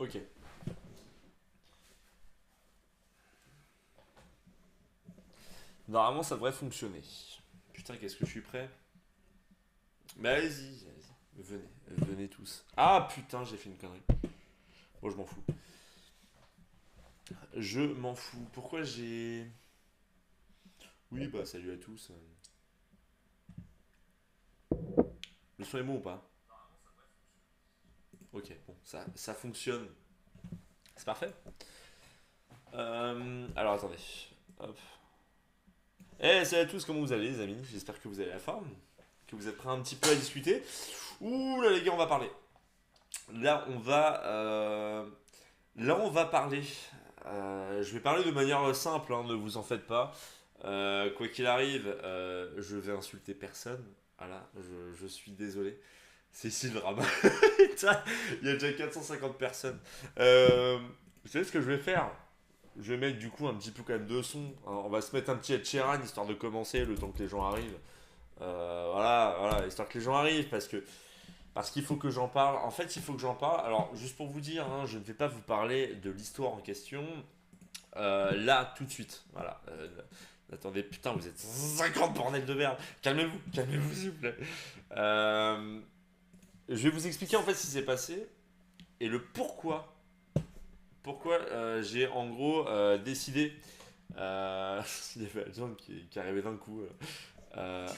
Ok. Normalement, ça devrait fonctionner. Putain, qu'est-ce que je suis prêt. Mais allez-y. Venez. Venez tous. Ah putain, j'ai fait une connerie. Bon, je m'en fous. Je m'en fous. Pourquoi j'ai... Oui, bah salut à tous. Le son est bon ou pas? Ok, bon, ça fonctionne. C'est parfait. Alors attendez. Hop. Eh, salut à tous, comment vous allez les amis? J'espère que vous avez la forme. Que vous êtes prêts un petit peu à discuter. Ouh là les gars, on va parler. Là, on va parler. Je vais parler de manière simple, hein, ne vous en faites pas. Quoi qu'il arrive, je vais insulter personne. Voilà, je suis désolé. C'est ici le drame. Putain, il y a déjà 450 personnes. Vous savez ce que je vais faire? Je vais mettre du coup un petit peu quand même de son. On va se mettre un petit Ed Sheeran histoire de commencer le temps que les gens arrivent. Voilà, histoire que les gens arrivent parce qu'il faut que j'en parle. En fait, il faut que j'en parle. Alors, juste pour vous dire, hein, je ne vais pas vous parler de l'histoire en question là tout de suite. Voilà. Attendez, putain, vous êtes 50 bordel de merde. Calmez-vous s'il vous plaît. Je vais vous expliquer en fait ce qui s'est passé et le pourquoi. Pourquoi j'ai en gros décidé. Il y avait des gens qui arrivaient d'un coup. Euh,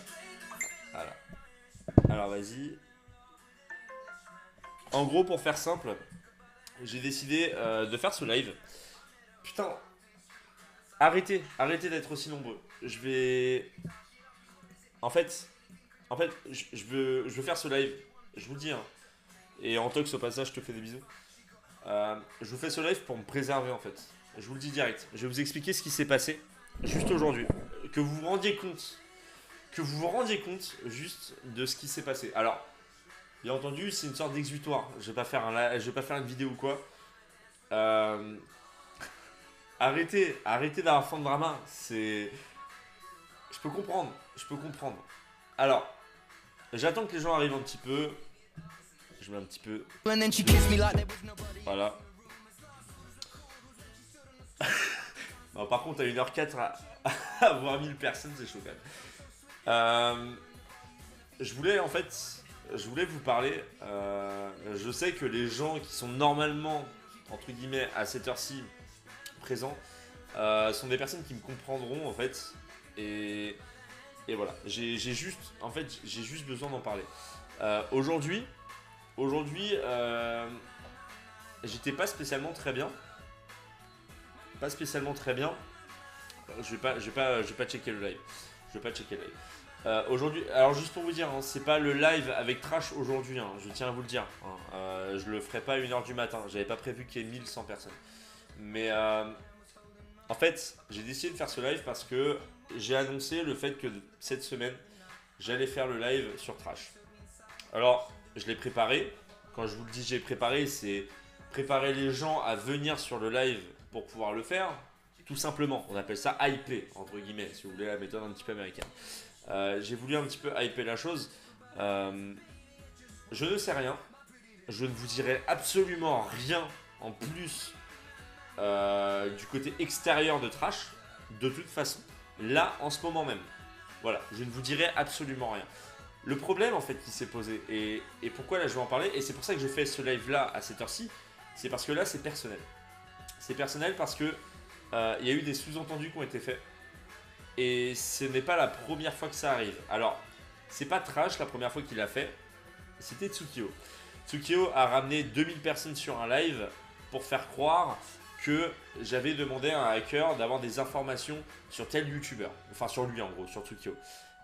voilà. Alors vas-y. En gros, pour faire simple, j'ai décidé de faire ce live. Putain, arrêtez d'être aussi nombreux. Je vais. En fait, je veux faire ce live. Je vous le dis, hein. Et Antox, au passage, je te fais des bisous. Je vous fais ce live pour me préserver, en fait. Je vous le dis direct. Je vais vous expliquer ce qui s'est passé juste aujourd'hui. Que vous vous rendiez compte. Que vous vous rendiez compte juste de ce qui s'est passé. Alors, bien entendu, c'est une sorte d'exutoire. Je vais pas faire je vais pas faire une vidéo ou quoi. Euh, arrêtez d'avoir fond de drama. C'est, je peux comprendre. Alors, j'attends que les gens arrivent un petit peu. Je mets un petit peu. Voilà. Non, par contre, à 1h04, à avoir 1000 personnes, c'est chaud quand même. Je voulais en fait, je voulais vous parler. Je sais que les gens qui sont normalement, entre guillemets, à cette heure-ci présents, sont des personnes qui me comprendront en fait. Et, et voilà, j'ai juste besoin d'en parler. Aujourd'hui, j'étais pas spécialement très bien. Pas spécialement très bien. Je vais pas checker le live. Je vais pas checker le live. Aujourd'hui, alors juste pour vous dire, hein, c'est pas le live avec Trash aujourd'hui, hein, je tiens à vous le dire. Hein. Je le ferai pas à 1h du matin, j'avais pas prévu qu'il y ait 1100 personnes. Mais en fait, j'ai décidé de faire ce live parce que j'ai annoncé le fait que cette semaine, j'allais faire le live sur Trash. Alors, je l'ai préparé. Quand je vous le dis, j'ai préparé, c'est préparer les gens à venir sur le live pour pouvoir le faire. Tout simplement, on appelle ça hyper, entre guillemets, si vous voulez la méthode un petit peu américaine. J'ai voulu un petit peu hyper la chose. Euh, je ne sais rien. Je ne vous dirai absolument rien en plus du côté extérieur de Trash. De toute façon, là, en ce moment même. Voilà, je ne vous dirai absolument rien. Le problème en fait qui s'est posé et pourquoi là je vais en parler et c'est pour ça que je fais ce live là à cette heure-ci, c'est parce que là c'est personnel. C'est personnel parce que il y a eu des sous-entendus qui ont été faits et ce n'est pas la première fois que ça arrive. Alors c'est pas Trash la première fois qu'il l'a fait, c'était Tsukio. Tsukio a ramené 2000 personnes sur un live pour faire croire que j'avais demandé à un hacker d'avoir des informations sur tel youtubeur, enfin sur lui en gros, sur Tsukio.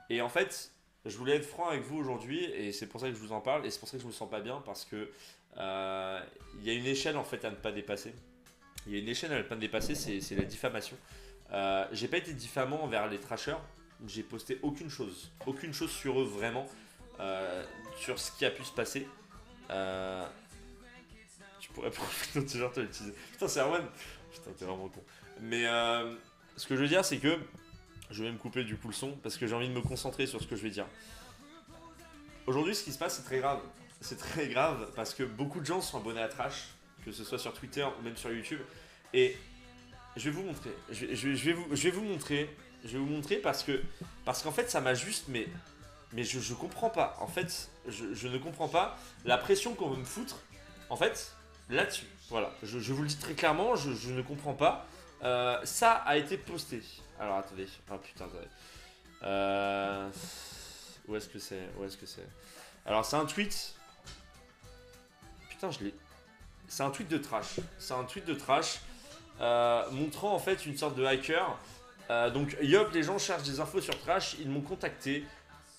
Et en fait, je voulais être franc avec vous aujourd'hui et c'est pour ça que je vous en parle et c'est pour ça que je me sens pas bien parce que il y a une échelle en fait à ne pas dépasser. Il y a une échelle à ne pas dépasser, c'est la diffamation. J'ai pas été diffamant envers les trashers, j'ai posté aucune chose sur eux vraiment, sur ce qui a pu se passer. Euh, tu pourrais profiter de ce genre de l'utiliser. Putain, c'est Erwan. Putain, t'es vraiment con. Mais ce que je veux dire, c'est que je vais me couper du coup le son parce que j'ai envie de me concentrer sur ce que je vais dire. Aujourd'hui, ce qui se passe, c'est très grave. C'est très grave parce que beaucoup de gens sont abonnés à Trash que ce soit sur Twitter ou même sur YouTube. Et je vais vous montrer. Je vais vous montrer. Je vais vous montrer parce qu'en fait, ça m'a juste. Mais je comprends pas. En fait, je ne comprends pas la pression qu'on veut me foutre. En fait, là-dessus. Voilà. Je vous le dis très clairement, je ne comprends pas. Ça a été posté. Alors attendez. Oh putain, attendez. Où est-ce que c'est? Où est-ce que c'est? Alors c'est un tweet. Putain, je l'ai. C'est un tweet de trash. C'est un tweet de trash montrant en fait une sorte de hacker. Donc Yop, les gens cherchent des infos sur trash. Ils m'ont contacté.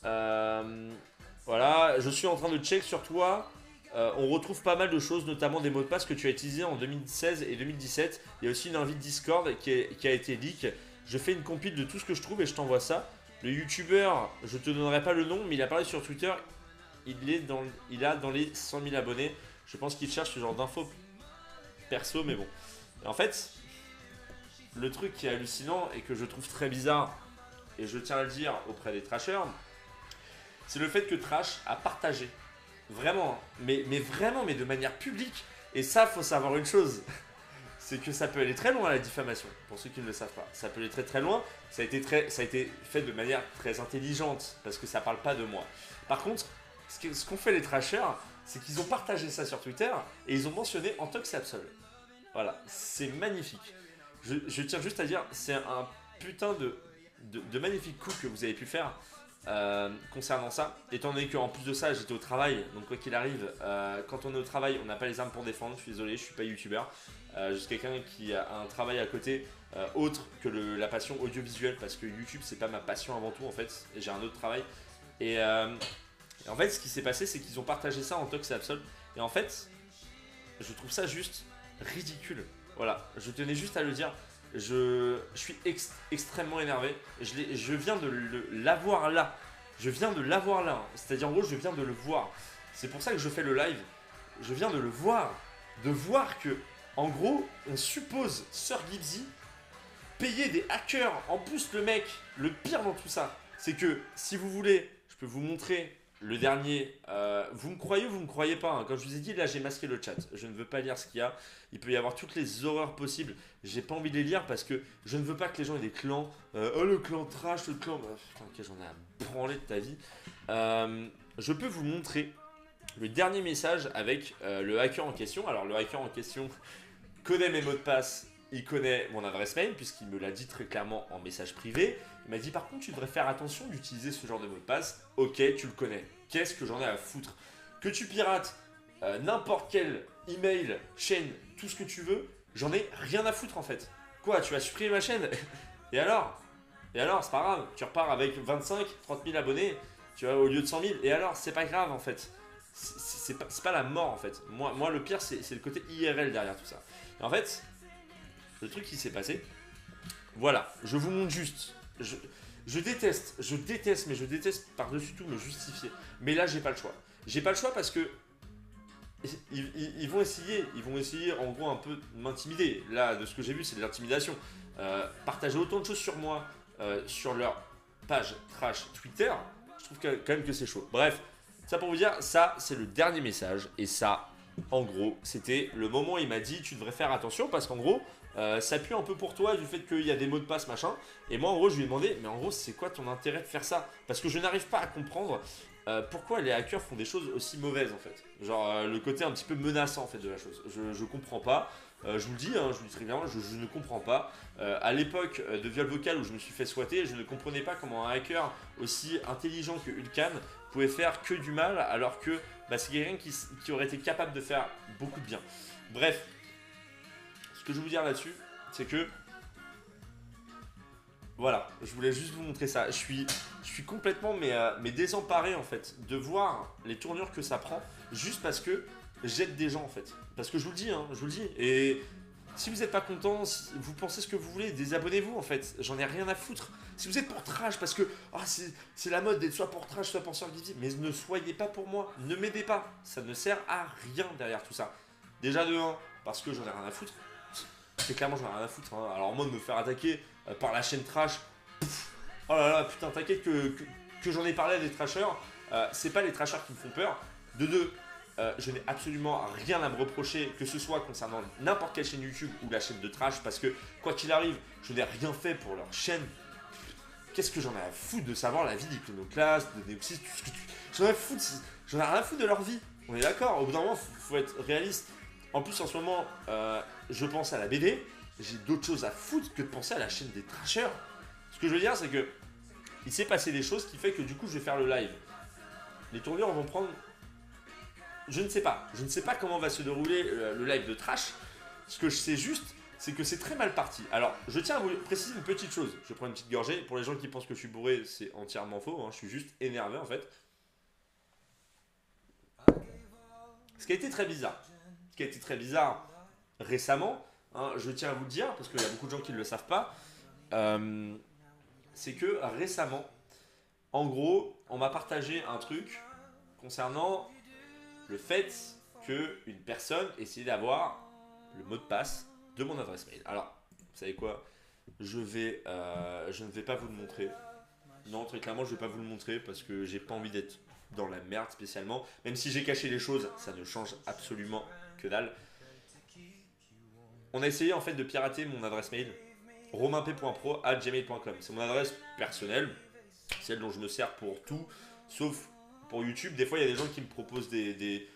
Voilà, je suis en train de check sur toi. On retrouve pas mal de choses, notamment des mots de passe que tu as utilisés en 2016 et 2017. Il y a aussi une invite Discord qui a été leak. Je fais une compile de tout ce que je trouve et je t'envoie ça. Le youtubeur, je te donnerai pas le nom, mais il a parlé sur Twitter. Il a dans les 100 000 abonnés. Je pense qu'il cherche ce genre d'infos perso, mais bon. Et en fait, le truc qui est hallucinant et que je trouve très bizarre, et je tiens à le dire auprès des trashers, c'est le fait que Trash a partagé. Vraiment, hein, mais vraiment, mais de manière publique. Et ça, faut savoir une chose. C'est que ça peut aller très loin la diffamation, pour ceux qui ne le savent pas. Ça peut aller très très loin. Ça a été fait de manière très intelligente, parce que ça parle pas de moi. Par contre, ce qu'ont fait les trashers, c'est qu'ils ont partagé ça sur Twitter et ils ont mentionné Antox et Absol. Voilà, c'est magnifique. Je tiens juste à dire, c'est un putain de magnifique coup que vous avez pu faire concernant ça. Étant donné qu'en plus de ça, j'étais au travail, donc quoi qu'il arrive, quand on est au travail, on n'a pas les armes pour défendre. Je suis désolé, je suis pas youtubeur. Je suis quelqu'un qui a un travail à côté autre que la passion audiovisuelle, parce que YouTube, c'est pas ma passion avant tout en fait. Et j'ai un autre travail. Et en fait, ce qui s'est passé, c'est qu'ils ont partagé ça en Tox et Absol. Et en fait, je trouve ça juste ridicule. Voilà, je tenais juste à le dire. Je suis extrêmement énervé. Je viens de l'avoir là. Je viens de l'avoir là. C'est-à-dire, en gros, je viens de le voir. C'est pour ça que je fais le live. Je viens de le voir. De voir que, en gros, on suppose Sir Gibbsy payer des hackers. En plus, le mec, le pire dans tout ça, c'est que si vous voulez, je peux vous montrer le dernier. Vous me croyez ou vous me croyez pas, hein. Comme je vous ai dit, là j'ai masqué le chat. Je ne veux pas lire ce qu'il y a. Il peut y avoir toutes les horreurs possibles. J'ai pas envie de les lire parce que je ne veux pas que les gens aient des clans. Oh, le clan trash, le clan. Putain, ok, j'en ai à branler de ta vie. Je peux vous montrer le dernier message avec le hacker en question. Alors, le hacker en question connaît mes mots de passe. Il connaît mon adresse mail puisqu'il me l'a dit très clairement en message privé. Il m'a dit par contre tu devrais faire attention d'utiliser ce genre de mot de passe. Ok, tu le connais. Qu'est-ce que j'en ai à foutre? Que tu pirates n'importe quel email, chaîne, tout ce que tu veux, j'en ai rien à foutre en fait. Quoi, tu vas supprimer ma chaîne? Et alors? Et alors, c'est pas grave. Tu repars avec 25, 30 000 abonnés, tu vois, au lieu de 100 000. Et alors, c'est pas grave en fait. C'est pas la mort en fait. Moi le pire, c'est le côté IRL derrière tout ça. Et en fait, le truc qui s'est passé, voilà, je vous montre juste. Je déteste, mais je déteste par-dessus tout me justifier. Mais là, j'ai pas le choix. J'ai pas le choix parce que ils vont essayer en gros un peu de m'intimider. Là, de ce que j'ai vu, c'est de l'intimidation. Partager autant de choses sur moi sur leur page trash Twitter, je trouve quand même que c'est chaud. Bref, ça pour vous dire, ça c'est le dernier message. Et ça, en gros, c'était le moment où il m'a dit tu devrais faire attention parce qu'en gros, ça pue un peu pour toi du fait qu'il y a des mots de passe machin. Et moi en gros je lui ai demandé mais en gros c'est quoi ton intérêt de faire ça? Parce que je n'arrive pas à comprendre pourquoi les hackers font des choses aussi mauvaises en fait. Genre le côté un petit peu menaçant en fait de la chose. Je comprends pas. Je vous le dis, hein, je vous le dis très bien, je ne comprends pas. À l'époque de Viol Vocal où je me suis fait squatter, je ne comprenais pas comment un hacker aussi intelligent que Ulcan pouvait faire que du mal alors que c'est quelqu'un qui aurait été capable de faire beaucoup de bien. Bref, ce que je veux vous dire là-dessus, c'est que voilà, je voulais juste vous montrer ça. Je suis complètement mais désemparé en fait de voir les tournures que ça prend juste parce que j'aide des gens en fait. Parce que je vous le dis, hein, je vous le dis. Et si vous n'êtes pas content, si vous pensez ce que vous voulez, désabonnez-vous en fait. J'en ai rien à foutre. Si vous êtes pour trash parce que c'est la mode d'être soit pour trash, soit pour Sir Gibbsy, mais ne soyez pas pour moi. Ne m'aidez pas. Ça ne sert à rien derrière tout ça. Déjà de 1, parce que j'en ai rien à foutre. C'est clairement j'en ai rien à foutre. Hein. Alors moi de me faire attaquer par la chaîne trash. Oh là là, putain, t'inquiète que j'en ai parlé à des trashers. C'est pas les trashers qui me font peur. De 2, Je n'ai absolument rien à me reprocher, que ce soit concernant n'importe quelle chaîne YouTube ou la chaîne de Trash, parce que quoi qu'il arrive, je n'ai rien fait pour leur chaîne. Qu'est-ce que j'en ai à foutre de savoir la vie d'Iconoclast, de Neoxys, tout ce que tu... J'en ai rien à foutre de leur vie. On est d'accord, au bout d'un moment, faut être réaliste. En plus, en ce moment, je pense à la BD. J'ai d'autres choses à foutre que de penser à la chaîne des Trashers. Ce que je veux dire, c'est que il s'est passé des choses qui fait que du coup, je vais faire le live. Les tournures vont prendre... Je ne sais pas. Je ne sais pas comment va se dérouler le live de Trash. Ce que je sais juste, c'est que c'est très mal parti. Alors, je tiens à vous préciser une petite chose. Je prends une petite gorgée. Pour les gens qui pensent que je suis bourré, c'est entièrement faux. Je suis juste énervé en fait. Ce qui a été très bizarre. Ce qui a été très bizarre récemment, je tiens à vous le dire, parce qu'il y a beaucoup de gens qui ne le savent pas, c'est que récemment, en gros, on m'a partagé un truc concernant le fait qu'une personne essayait d'avoir le mot de passe de mon adresse mail. Alors, vous savez quoi, je ne vais pas vous le montrer. Non, très clairement, je ne vais pas vous le montrer parce que j'ai pas envie d'être dans la merde spécialement. Même si j'ai caché les choses, ça ne change absolument que dalle. On a essayé en fait de pirater mon adresse mail romainp.pro@gmail.com. C'est mon adresse personnelle, celle dont je me sers pour tout, sauf pour YouTube. Des fois, il y a des gens qui me proposent des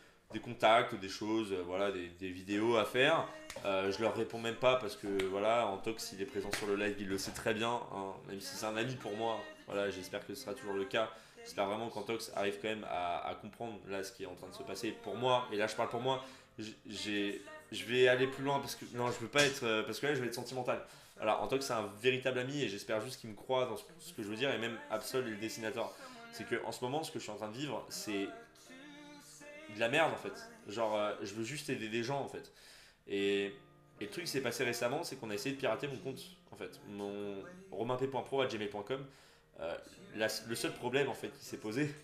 contacts, des choses, voilà, des vidéos à faire. Je leur réponds même pas parce que voilà, Antox, il est présent sur le live, il le sait très bien, même si c'est un ami pour moi. Voilà, j'espère que ce sera toujours le cas. J'espère vraiment qu'Antox arrive quand même à comprendre là ce qui est en train de se passer pour moi. Et là, je parle pour moi. Je vais aller plus loin parce que non, je veux pas être parce que là, je vais être sentimental. Alors, Antox, c'est un véritable ami et j'espère juste qu'il me croit dans ce que je veux dire, et même Absol et le dessinateur. C'est que en ce moment, ce que je suis en train de vivre, c'est de la merde en fait. Genre, je veux juste aider des gens en fait. Et le truc qui s'est passé récemment, c'est qu'on a essayé de pirater mon compte en fait, mon romainp.pro@gmail.com. Le seul problème en fait qui s'est posé,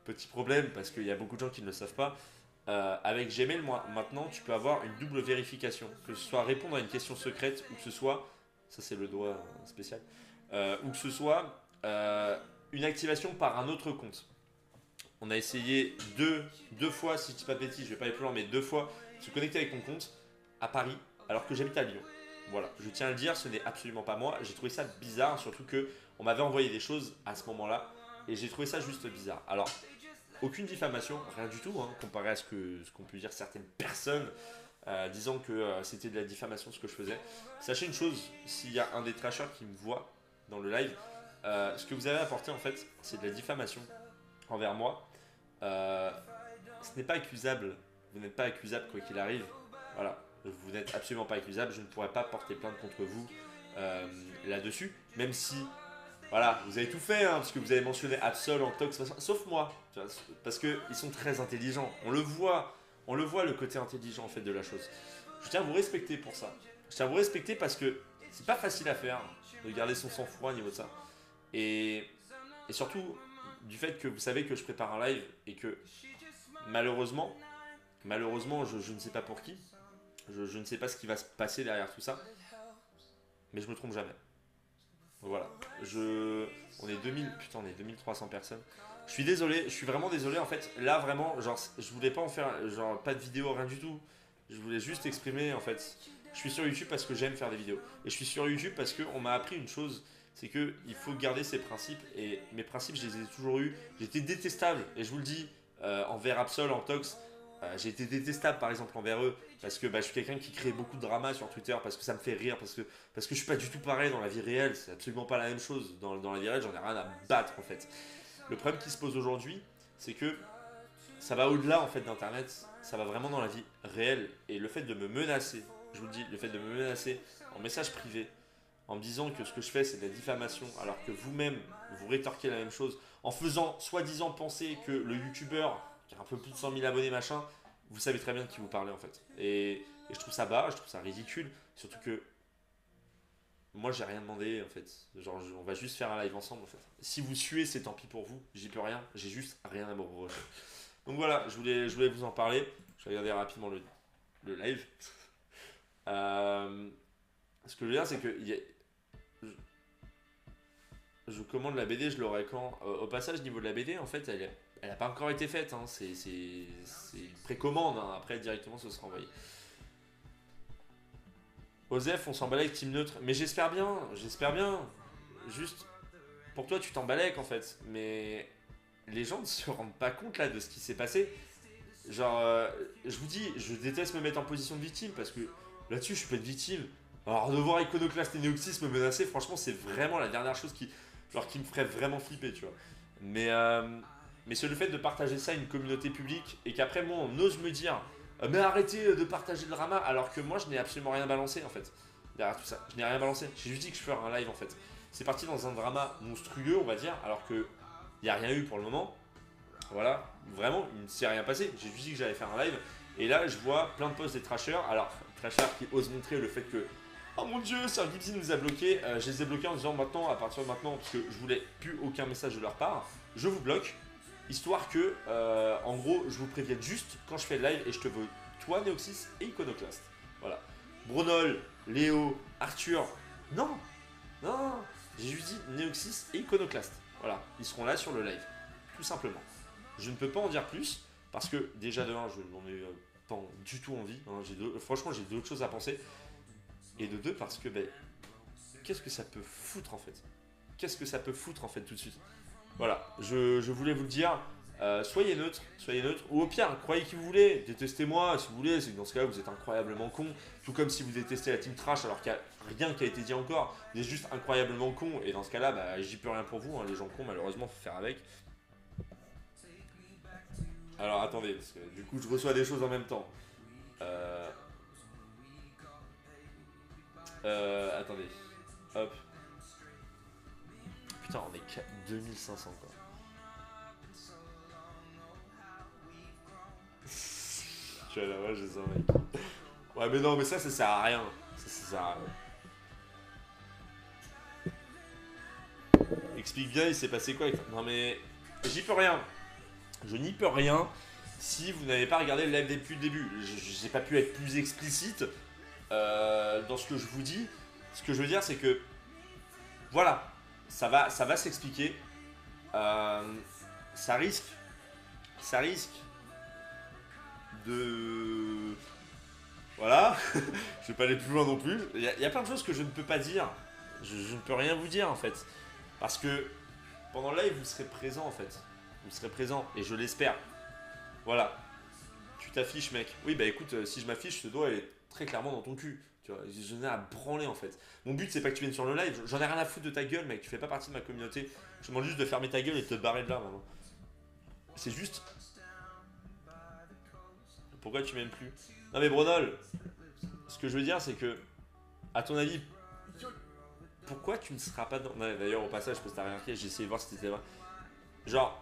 petit problème parce qu'il y a beaucoup de gens qui ne le savent pas, avec Gmail maintenant tu peux avoir une double vérification, que ce soit répondre à une question secrète ou que ce soit, ça c'est le doigt spécial, ou que ce soit une activation par un autre compte. On a essayé deux fois, si je dis pas de bêtises, je vais pas aller plus loin, mais deux fois se connecter avec mon compte à Paris alors que j'habite à Lyon. Voilà, je tiens à le dire, ce n'est absolument pas moi. J'ai trouvé ça bizarre, surtout que on m'avait envoyé des choses à ce moment-là et j'ai trouvé ça juste bizarre. Alors, aucune diffamation, rien du tout, comparé à ce qu'ont pu dire certaines personnes disant que c'était de la diffamation ce que je faisais. Sachez une chose, s'il y a un des trashers qui me voit dans le live, ce que vous avez apporté en fait, c'est de la diffamation envers moi. Ce n'est pas accusable, vous n'êtes pas accusable quoi qu'il arrive. Voilà, vous n'êtes absolument pas accusable, je ne pourrais pas porter plainte contre vous là-dessus, même si voilà, vous avez tout fait, parce que vous avez mentionné Absol, Antox, sauf moi, tu vois, parce qu'ils sont très intelligents. On le voit le côté intelligent en fait de la chose. Je tiens à vous respecter pour ça. Je tiens à vous respecter parce que c'est pas facile à faire de garder son sang-froid au niveau de ça. Et, et surtout du fait que vous savez que je prépare un live et que malheureusement, je ne sais pas pour qui, je ne sais pas ce qui va se passer derrière tout ça, mais je me trompe jamais. Voilà, on est 2000, putain, on est 2300 personnes. Je suis désolé, je suis vraiment désolé en fait. Là vraiment, genre, je voulais pas en faire, genre, pas de vidéo, rien du tout. Je voulais juste exprimer en fait. Je suis sur YouTube parce que j'aime faire des vidéos. Et je suis sur YouTube parce qu'on m'a appris une chose, c'est que il faut garder ses principes. Et mes principes, je les ai toujours eus. J'étais détestable, et je vous le dis, envers Absol, Antox. J'ai été détestable par exemple envers eux parce que je suis quelqu'un qui crée beaucoup de drama sur Twitter parce que ça me fait rire, parce que je suis pas du tout pareil dans la vie réelle, c'est absolument pas la même chose. Dans la vie réelle, j'en ai rien à battre en fait. Le problème qui se pose aujourd'hui, c'est que ça va au-delà en fait d'internet, ça va vraiment dans la vie réelle, et le fait de me menacer, je vous le dis, le fait de me menacer en message privé en me disant que ce que je fais c'est de la diffamation alors que vous-même vous rétorquez la même chose en faisant soi-disant penser que le youtubeur qui a un peu plus de 100 000 abonnés machin, vous savez très bien de qui vous parlez en fait. Et je trouve ça bas, je trouve ça ridicule, surtout que moi j'ai rien demandé en fait. Genre on va juste faire un live ensemble en fait. Si vous suez c'est tant pis pour vous, j'y peux rien, j'ai juste rien à me reprocher. Donc voilà, je voulais vous en parler. Je vais regarder rapidement le live. Ce que je veux dire c'est que je commande la BD, je l'aurai quand au passage, niveau de la BD, en fait, elle n'a pas encore été faite, hein. C'est une précommande, hein. Après directement ce sera envoyé. Osef, on s'emballait avec Team Neutre, mais j'espère bien, j'espère bien. Juste, pour toi tu t'emballais en fait, mais les gens ne se rendent pas compte là de ce qui s'est passé. Genre, je vous dis, je déteste me mettre en position de victime parce que là-dessus, je peux être victime. Alors, de voir Iconoclast et Neoxys me menacer, franchement, c'est vraiment la dernière chose qui me ferait vraiment flipper, tu vois. Mais, euh, mais c'est le fait de partager ça à une communauté publique et qu'après, moi, on ose me dire mais arrêtez de partager le drama, alors que moi, je n'ai absolument rien balancé en fait. Derrière tout ça, je n'ai rien balancé. J'ai juste dit que je ferais un live en fait. C'est parti dans un drama monstrueux, on va dire, alors que il n'y a rien eu pour le moment. Voilà, vraiment, il ne s'est rien passé. J'ai juste dit que j'allais faire un live. Et là, je vois plein de posts des trashers. Alors, trashers qui osent montrer le fait que oh mon dieu, Sir Gibsy nous a bloqués. Je les ai bloqués en disant maintenant, à partir de maintenant, parce que je voulais plus aucun message de leur part, je vous bloque. Histoire que, en gros, je vous prévienne juste quand je fais le live et je te veux, toi, Neoxys et Iconoclast. Voilà. Brunol, Léo, Arthur. Non, non, j'ai juste dit Neoxys et Iconoclast. Voilà, ils seront là sur le live. Tout simplement. Je ne peux pas en dire plus parce que déjà de 1, je n'en ai pas du tout envie. Hein, franchement, j'ai d'autres choses à penser. Et de 2, parce que qu'est-ce que ça peut foutre en fait? Qu'est-ce que ça peut foutre en fait tout de suite? Voilà, je voulais vous le dire. Soyez neutre, ou au pire, croyez qui vous voulez, détestez-moi si vous voulez, c'est que dans ce cas-là vous êtes incroyablement con, tout comme si vous détestez la team trash alors qu'il n'y a rien qui a été dit encore, vous êtes juste incroyablement con, et dans ce cas-là, j'y peux rien pour vous, hein, les gens cons malheureusement faut faire avec. Alors attendez, parce que du coup je reçois des choses en même temps. Euh, attendez. Hop. Putain, on est 2500 quoi. Je suis à la vache, j'ai ça, mec. Ouais, mais non, mais ça sert à rien. Ça sert à rien. Explique bien, il s'est passé quoi avec... Non, mais j'y peux rien. Je n'y peux rien si vous n'avez pas regardé le live depuis le début. Je n'ai pas pu être plus explicite dans ce que je vous dis. Ce que je veux dire, c'est que voilà, ça va s'expliquer. Ça risque de... Voilà, je vais pas aller plus loin non plus. Il y a plein de choses que je ne peux pas dire. Je ne peux rien vous dire en fait. Parce que pendant le live, vous serez présent en fait. Vous serez présent et je l'espère. Voilà. Tu t'affiches, mec. Oui, bah écoute, si je m'affiche, ce doigt elle est très clairement dans ton cul. Tu vois, je n'ai à branler en fait. Mon but, c'est pas que tu viennes sur le live. J'en ai rien à foutre de ta gueule, mec. Tu fais pas partie de ma communauté. Je te demande juste de fermer ta gueule et de te barrer de là maintenant. C'est juste. Pourquoi tu m'aimes plus? Non, mais Bronol, ce que je veux dire, c'est que, à ton avis, pourquoi tu ne seras pas dans. Non, d'ailleurs, au passage, parce que t'as rien remarqué, j'ai essayé de voir si t'étais là. Genre,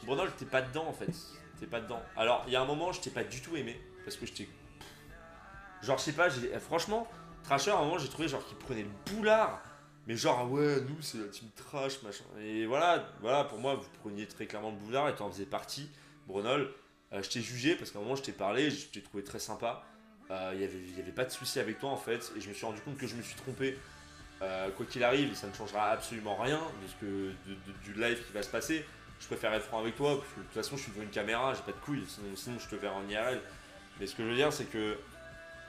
Bronol, t'es pas dedans en fait. T'es pas dedans. Alors, il y a un moment, je t'ai pas du tout aimé. Parce que je t'ai. Genre, je sais pas, franchement, Trasher, à un moment, j'ai trouvé genre qu'il prenait le boulard. Mais genre, ah ouais, nous, c'est la team trash, machin. Et voilà, pour moi, vous preniez très clairement le boulard et t'en faisais partie, Bronol. Je t'ai jugé parce qu'à un moment, je t'ai parlé, je t'ai trouvé très sympa. Il y avait pas de souci avec toi en fait. Et je me suis rendu compte que je me suis trompé. Quoi qu'il arrive, ça ne changera absolument rien du live qui va se passer. Je préfère être franc avec toi, parce que de toute façon, je suis devant une caméra, j'ai pas de couilles, sinon je te verrai en IRL. Mais ce que je veux dire, c'est que,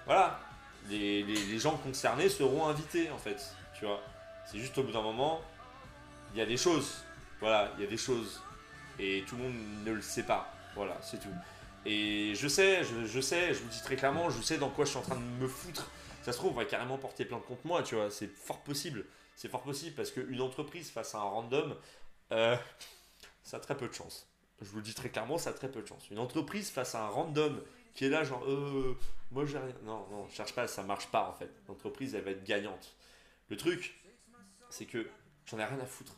voilà, les gens concernés seront invités, en fait, tu vois. C'est juste au bout d'un moment, il y a des choses, voilà, il y a des choses, et tout le monde ne le sait pas, voilà, c'est tout. Et je sais, je vous dis très clairement, je sais dans quoi je suis en train de me foutre. Ça se trouve, on va carrément porter plainte contre moi, tu vois, c'est fort possible. C'est fort possible parce qu'une entreprise face à un random, euh, ça a très peu de chance. Je vous le dis très clairement, ça a très peu de chance. Une entreprise face à un random qui est là, genre, moi j'ai rien. Non, non, cherche pas, ça marche pas en fait. L'entreprise, elle va être gagnante. Le truc, c'est que j'en ai rien à foutre.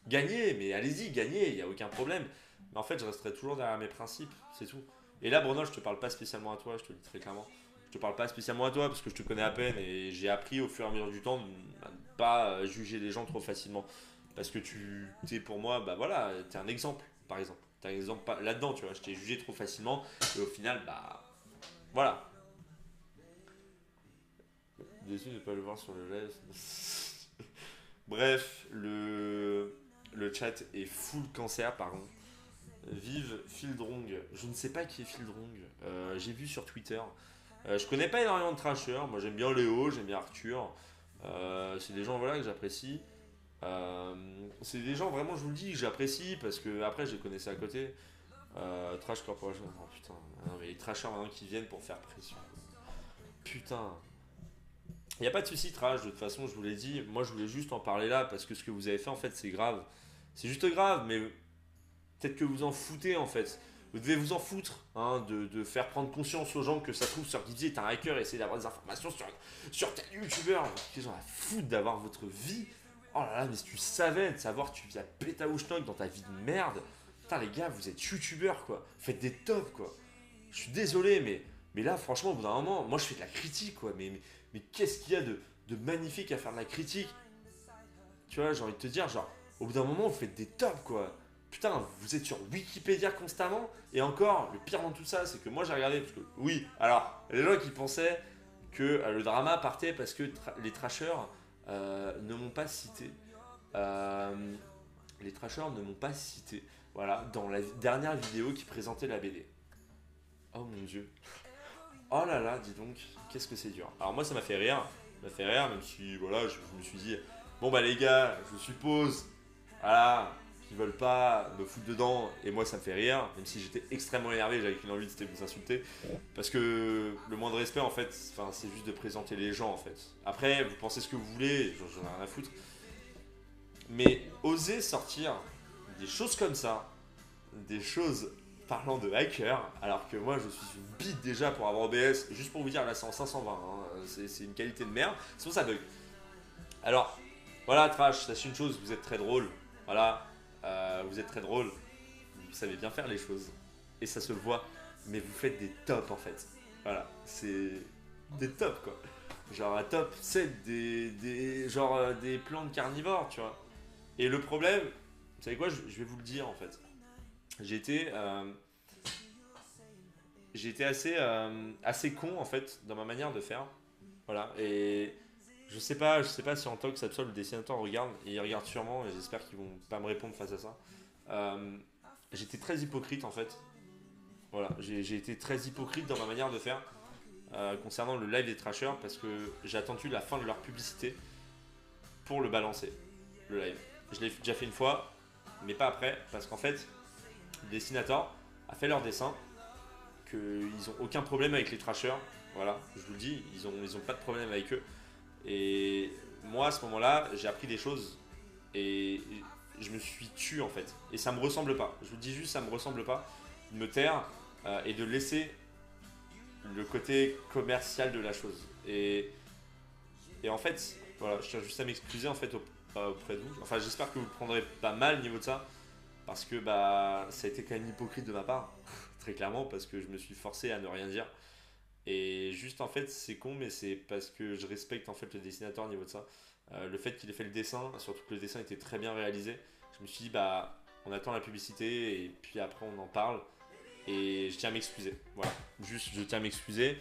Gagner, mais allez-y, gagnez, il n'y a aucun problème. Mais en fait, je resterai toujours derrière mes principes, c'est tout. Et là, Bruno, je te parle pas spécialement à toi, je te le dis très clairement. Je te parle pas spécialement à toi parce que je te connais à peine et j'ai appris au fur et à mesure du temps à ne pas juger les gens trop facilement. Parce que tu es pour moi, bah voilà, t'es un exemple, par exemple. T'es un exemple là-dedans, tu vois. Je t'ai jugé trop facilement et au final, bah voilà. Déçu de ne pas le voir sur le live. Bref, le chat est full cancer, par contre. Vive Fieldrong. Je ne sais pas qui est Fieldrong. J'ai vu sur Twitter. Je connais pas énormément de trashers. Moi j'aime bien Léo, j'aime bien Arthur. C'est des gens voilà, que j'apprécie. C'est des gens vraiment, je vous le dis, que j'apprécie parce que après je les connaissais à côté. Trash Corporation. Oh putain. Non, mais les trashers maintenant qui viennent pour faire pression. Putain. Il n'y a pas de souci, Trash. De toute façon, je vous l'ai dit. Moi je voulais juste en parler là parce que ce que vous avez fait en fait c'est grave. C'est juste grave, mais peut-être que vous en foutez en fait. Vous devez vous en foutre hein, de faire prendre conscience aux gens que ça se trouve sur Guizy est un hacker et essayer d'avoir des informations sur tel youtubeur. Les gens à foutre d'avoir votre vie. Oh là là, mais si tu savais, de savoir tu vis à Pétaouchnok dans ta vie de merde. Putain les gars, vous êtes youtubeurs quoi. Faites des tops quoi. Je suis désolé, mais là franchement au bout d'un moment, moi je fais de la critique quoi. Mais qu'est-ce qu'il y a de magnifique à faire de la critique? Tu vois, j'ai envie de te dire, genre, au bout d'un moment, vous faites des tops quoi. Putain, vous êtes sur Wikipédia constamment. Et encore, le pire dans tout ça, c'est que moi j'ai regardé. Parce que, oui, alors, les gens qui pensaient que le drama partait parce que les trashers ne m'ont pas cité. Les trashers ne m'ont pas cité. Voilà, dans la dernière vidéo qui présentait la BD. Oh mon dieu. Oh là là, dis donc, qu'est-ce que c'est dur. Alors moi ça m'a fait rire. Ça m'a fait rire, même si voilà, je me suis dit, bon bah les gars, je suppose, voilà, qu'ils veulent pas me foutre dedans, et moi ça me fait rire, même si j'étais extrêmement énervé, j'avais qu'une envie, c'était de vous insulter, parce que le moindre respect en fait, c'est juste de présenter les gens en fait. Après, vous pensez ce que vous voulez, j'en ai rien à foutre, mais oser sortir des choses comme ça, des choses parlant de hacker, alors que moi je suis une bite déjà pour avoir OBS, juste pour vous dire là c'est en 520, hein, c'est une qualité de merde, sinon ça bug. Alors, voilà Trash, sachez une chose, vous êtes très drôle, voilà, vous êtes très drôle, vous savez bien faire les choses, et ça se voit, mais vous faites des tops en fait, voilà, c'est des tops quoi. Genre un top 7 des plantes carnivores, tu vois. Et le problème, vous savez quoi, je vais vous le dire en fait. J'étais j'étais assez con en fait dans ma manière de faire. Voilà. Et je sais pas si en tant que Sapsol le dessinateur regarde, et il regarde sûrement, et j'espère qu'ils vont pas me répondre face à ça. J'étais très hypocrite en fait. Voilà, j'ai été très hypocrite dans ma manière de faire concernant le live des trashers parce que j'ai attendu la fin de leur publicité pour le balancer, le live. Je l'ai déjà fait une fois, mais pas après, parce qu'en fait, le dessinateur a fait leur dessin, qu'ils n'ont aucun problème avec les trashers. Voilà, je vous le dis, ils ont pas de problème avec eux. Et moi, à ce moment-là, j'ai appris des choses et je me suis tué en fait. Et ça me ressemble pas. Je vous dis juste, ça me ressemble pas de me taire et de laisser le côté commercial de la chose. Et en fait, voilà, je tiens juste à m'excuser en fait auprès de vous. Enfin, j'espère que vous ne prendrez pas mal au niveau de ça. Parce que bah, ça a été quand même hypocrite de ma part, très clairement, parce que je me suis forcé à ne rien dire. Et juste en fait, c'est con, mais c'est parce que je respecte en fait le dessinateur au niveau de ça. Le fait qu'il ait fait le dessin, surtout que le dessin était très bien réalisé, je me suis dit, bah, on attend la publicité et puis après on en parle. Et je tiens à m'excuser. Voilà, juste je tiens à m'excuser.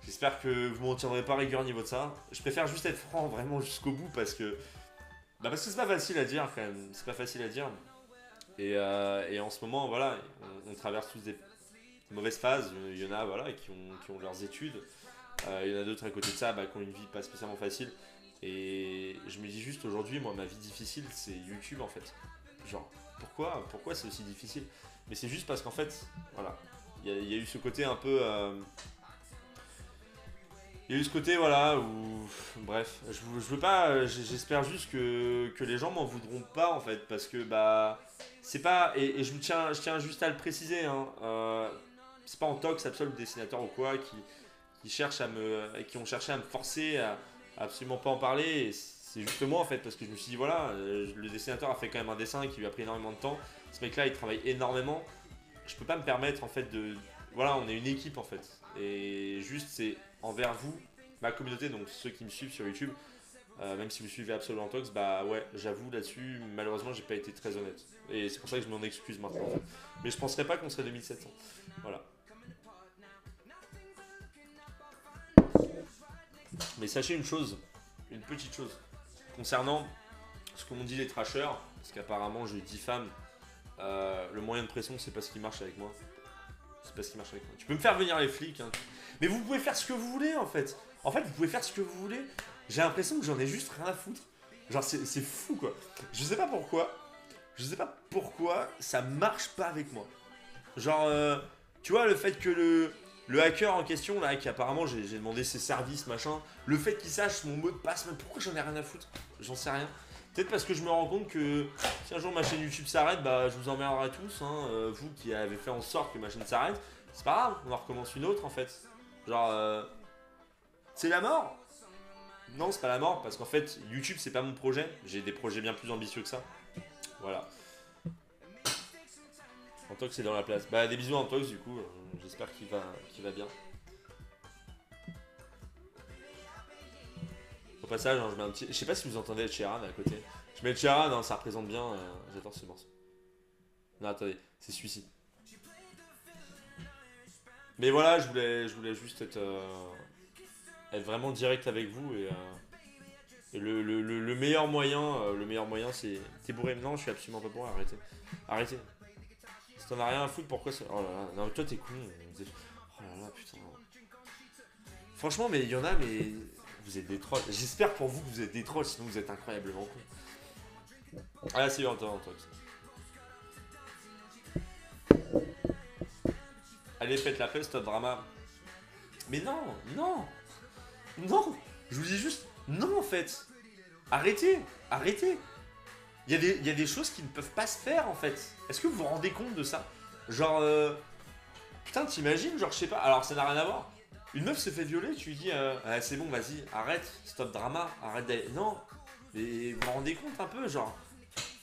J'espère que vous m'en tiendrez pas rigueur au niveau de ça. Je préfère juste être franc vraiment jusqu'au bout parce que. Bah parce que c'est pas facile à dire quand même. C'est pas facile à dire. Et en ce moment, voilà, on traverse tous des mauvaises phases. Il y en a voilà, qui ont leurs études. Il y en a d'autres à côté de ça bah, qui ont une vie pas spécialement facile. Et je me dis juste aujourd'hui, moi, ma vie difficile, c'est YouTube en fait. Genre, pourquoi c'est aussi difficile? Mais c'est juste parce qu'en fait, voilà, il y a eu ce côté un peu. Il y a eu ce côté, voilà, où. Bref, je veux pas. J'espère juste que les gens m'en voudront pas en fait. Parce que, bah. C'est pas. Et je tiens juste à le préciser, hein. C'est pas en tox absolu dessinateur ou quoi qui ont cherché à me forcer à absolument pas en parler. Et c'est justement en fait parce que je me suis dit voilà, le dessinateur a fait quand même un dessin qui lui a pris énormément de temps. Ce mec là il travaille énormément. Je peux pas me permettre en fait de. Voilà, on est une équipe en fait. Et juste c'est envers vous, ma communauté, donc ceux qui me suivent sur YouTube. Même si vous suivez Absolument Tox, bah ouais, j'avoue là-dessus, malheureusement, j'ai pas été très honnête. Et c'est pour ça que je m'en excuse maintenant. En fait. Mais je penserais pas qu'on serait 2700. Voilà. Mais sachez une chose, une petite chose, concernant ce qu'ont dit les trashers, parce qu'apparemment je diffame Le moyen de pression, c'est pas ce qui marche avec moi. C'est pas ce qui marche avec moi. Tu peux me faire venir les flics, hein. Mais vous pouvez faire ce que vous voulez en fait. En fait, vous pouvez faire ce que vous voulez. J'ai l'impression que j'en ai juste rien à foutre. Genre, c'est fou quoi. Je sais pas pourquoi. Je sais pas pourquoi ça marche pas avec moi. Genre, tu vois, le fait que le hacker en question, là, qui apparemment j'ai demandé ses services, machin, le fait qu'il sache mon mot de passe, même pourquoi j'en ai rien à foutre. J'en sais rien. Peut-être parce que je me rends compte que si un jour ma chaîne YouTube s'arrête, bah je vous emmerderai tous, hein, vous qui avez fait en sorte que ma chaîne s'arrête. C'est pas grave, on en recommence une autre en fait. Genre, c'est la mort. Non, c'est pas la mort, parce qu'en fait, YouTube c'est pas mon projet. J'ai des projets bien plus ambitieux que ça. Voilà. Antox c'est dans la place. Bah des bisous à Antox du coup, j'espère qu'il va bien. Au passage, hein, je mets un petit. Je sais pas si vous entendez Ed Sheeran à côté. Je mets Ed Sheeran, hein, ça représente bien. J'adore ce morceau. Non, attendez, c'est celui-ci. Mais voilà, je voulais juste être vraiment direct avec vous et le meilleur moyen c'est. T'es bourré? Non, je suis absolument pas bourré, arrêtez. Arrêtez. Si t'en as rien à foutre, pourquoi ça. Oh là là, non, mais toi t'es con. Oh là là, putain. Franchement, mais il y en a, mais. Vous êtes des trolls. J'espère pour vous que vous êtes des trolls, sinon vous êtes incroyablement cons. Ah, c'est Antoine. Allez, faites la paix, stop drama. Mais non, non, non. Je vous dis juste, non en fait. Arrêtez, arrêtez. Il y a des choses qui ne peuvent pas se faire en fait. Est-ce que vous vous rendez compte de ça? Genre, putain, t'imagines, genre, je sais pas. Alors, ça n'a rien à voir. Une meuf se fait violer, tu lui dis, ah, c'est bon, vas-y, arrête, stop drama, arrête d'aller. Non, mais vous vous rendez compte un peu, genre,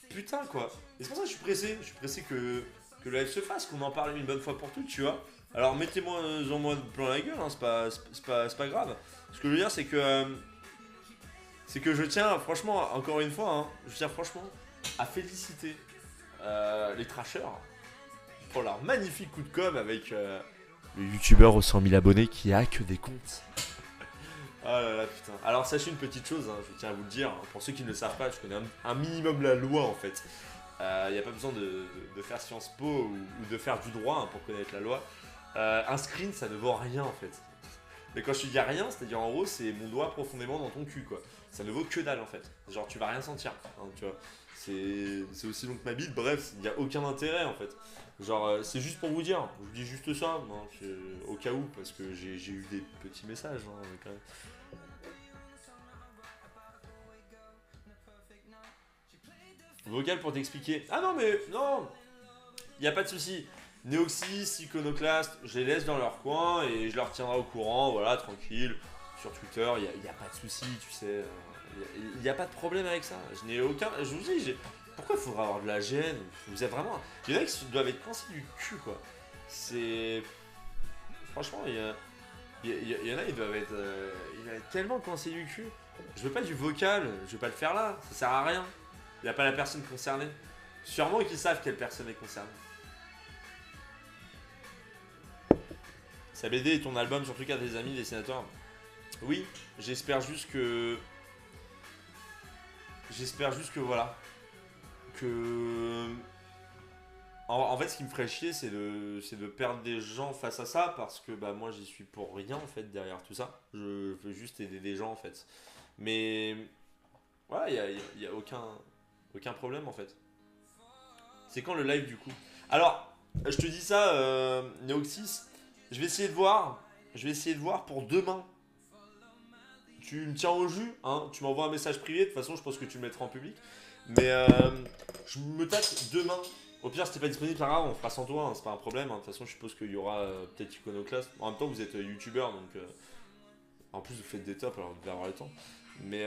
putain quoi. Et c'est pour ça que je suis pressé. Je suis pressé que le live se fasse, qu'on en parle une bonne fois pour toutes, tu vois. Alors, mettez-moi en moi plein la gueule, hein, c'est pas grave. Ce que je veux dire, c'est que je tiens, franchement, encore une fois, hein, je tiens franchement à féliciter les trashers pour leur magnifique coup de com' avec le youtubeur aux 100 000 abonnés qui a que des comptes. Ah là là, putain. Alors, sachez une petite chose, hein, je tiens à vous le dire, hein, pour ceux qui ne le savent pas, je connais un minimum la loi en fait. Il n'y a pas besoin de faire Sciences Po ou de faire du droit, hein, pour connaître la loi. Un screen, ça ne vaut rien en fait. Mais quand je te dis rien, c'est-à-dire en gros, c'est mon doigt profondément dans ton cul quoi. Ça ne vaut que dalle en fait. Genre, tu vas rien sentir, hein, tu vois. C'est aussi long que ma bite, bref, il n'y a aucun intérêt en fait. Genre, c'est juste pour vous dire, je vous dis juste ça, hein, au cas où, parce que j'ai eu des petits messages hein, quand même. Vocal pour t'expliquer. Ah non, mais non, il n'y a pas de souci. Néoxys, Iconoclast, je les laisse dans leur coin et je leur tiendrai au courant, voilà, tranquille. Sur Twitter, il n'y a pas de souci, tu sais. Il n'y a pas de problème avec ça. Je n'ai aucun. Je vous dis, pourquoi il faudra avoir de la gêne? Vous êtes vraiment. Il y en a qui doivent être coincés du cul, quoi. C'est. Franchement, il y en a, ils doivent être tellement coincés du cul. Je veux pas du vocal, je vais pas le faire là, ça sert à rien. Il n'y a pas la personne concernée. Sûrement qu'ils savent quelle personne est concernée. Sa BD et ton album, surtout qu'à tes amis, dessinateurs. Oui, j'espère juste que. J'espère juste que voilà. Que. En fait, ce qui me ferait chier, c'est de perdre des gens face à ça, parce que bah, moi, j'y suis pour rien en fait derrière tout ça. Je veux juste aider des gens en fait. Mais. Voilà, il y a aucun problème en fait. C'est quand le live du coup? Alors, je te dis ça, Neoxys. Je vais essayer de voir. Je vais essayer de voir pour demain. Tu me tiens au jus, hein. Tu m'envoies un message privé. De toute façon, je pense que tu le mettras en public. Mais je me tâte demain. Au pire, si t'es pas disponible, c'est pas grave, on fera sans toi, hein, c'est pas un problème. Hein. De toute façon, je suppose qu'il y aura peut-être Iconoclast. En même temps, vous êtes youtubeur, donc en plus, vous faites des tops, alors vous devez avoir le temps. Mais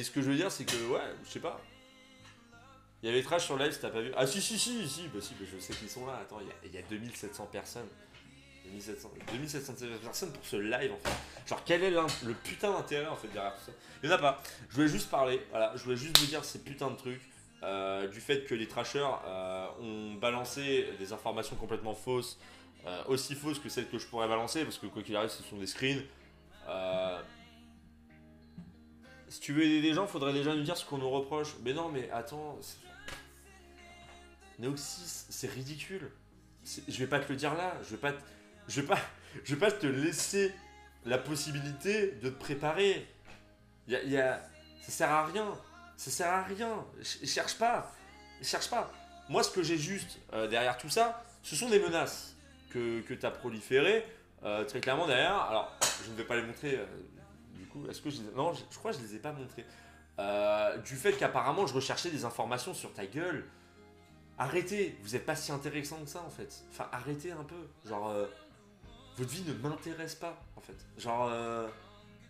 ce que je veux dire, c'est que, ouais, je sais pas. Il y avait Trash sur live, si t'as pas vu. Ah, si, bah, je sais qu'ils sont là. Attends, il y a 2700 personnes. 2700 personnes pour ce live en fait. Genre, quel est le putain d'intérêt en fait derrière tout ça? Il n'y en a pas. Je voulais juste parler, voilà, je voulais juste vous dire ces putains de trucs. Du fait que les trashers ont balancé des informations complètement fausses, aussi fausses que celles que je pourrais balancer, parce que quoi qu'il arrive, ce sont des screens. Si tu veux aider des gens, faudrait déjà nous dire ce qu'on nous reproche. Mais non, mais attends. Neoxys, c'est ridicule. Je vais pas te le dire là, je vais pas te laisser la possibilité de te préparer. Ça sert à rien. Ça sert à rien. Cherche pas. Cherche pas. Moi, ce que j'ai juste derrière tout ça, ce sont des menaces que tu as proliférées très clairement derrière. Alors, je ne vais pas les montrer. Du coup, est-ce que non, je crois que je les ai pas montrées. Du fait qu'apparemment, je recherchais des informations sur ta gueule. Arrêtez. Vous n'êtes pas si intéressant que ça, en fait. Enfin, arrêtez un peu. Genre, votre vie ne m'intéresse pas, en fait. Genre,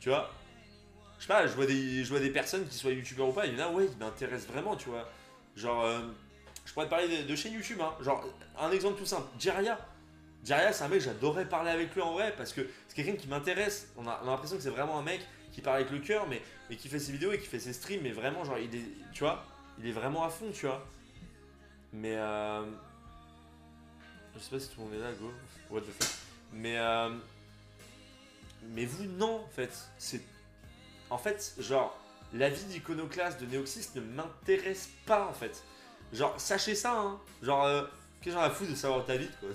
tu vois. Je sais pas, je vois des personnes qui soient youtubeurs ou pas, il y en a, ouais, ils m'intéressent vraiment, tu vois. Genre, je pourrais te parler de chaîne YouTube, hein. Genre, un exemple tout simple, Jiraya. Jiraya, c'est un mec, j'adorais parler avec lui en vrai, parce que c'est quelqu'un qui m'intéresse. On a l'impression que c'est vraiment un mec qui parle avec le cœur, mais qui fait ses vidéos et qui fait ses streams, mais vraiment, genre, il est, tu vois, il est vraiment à fond, tu vois. Mais, je sais pas si tout le monde est là, go. What the fuck. Mais vous, non, en fait. En fait, genre, la vie d'iconoclaste de Neoxys ne m'intéresse pas, en fait. Genre, sachez ça, hein. Genre, qu'est-ce que j'en ai à foutre de savoir ta vie, quoi.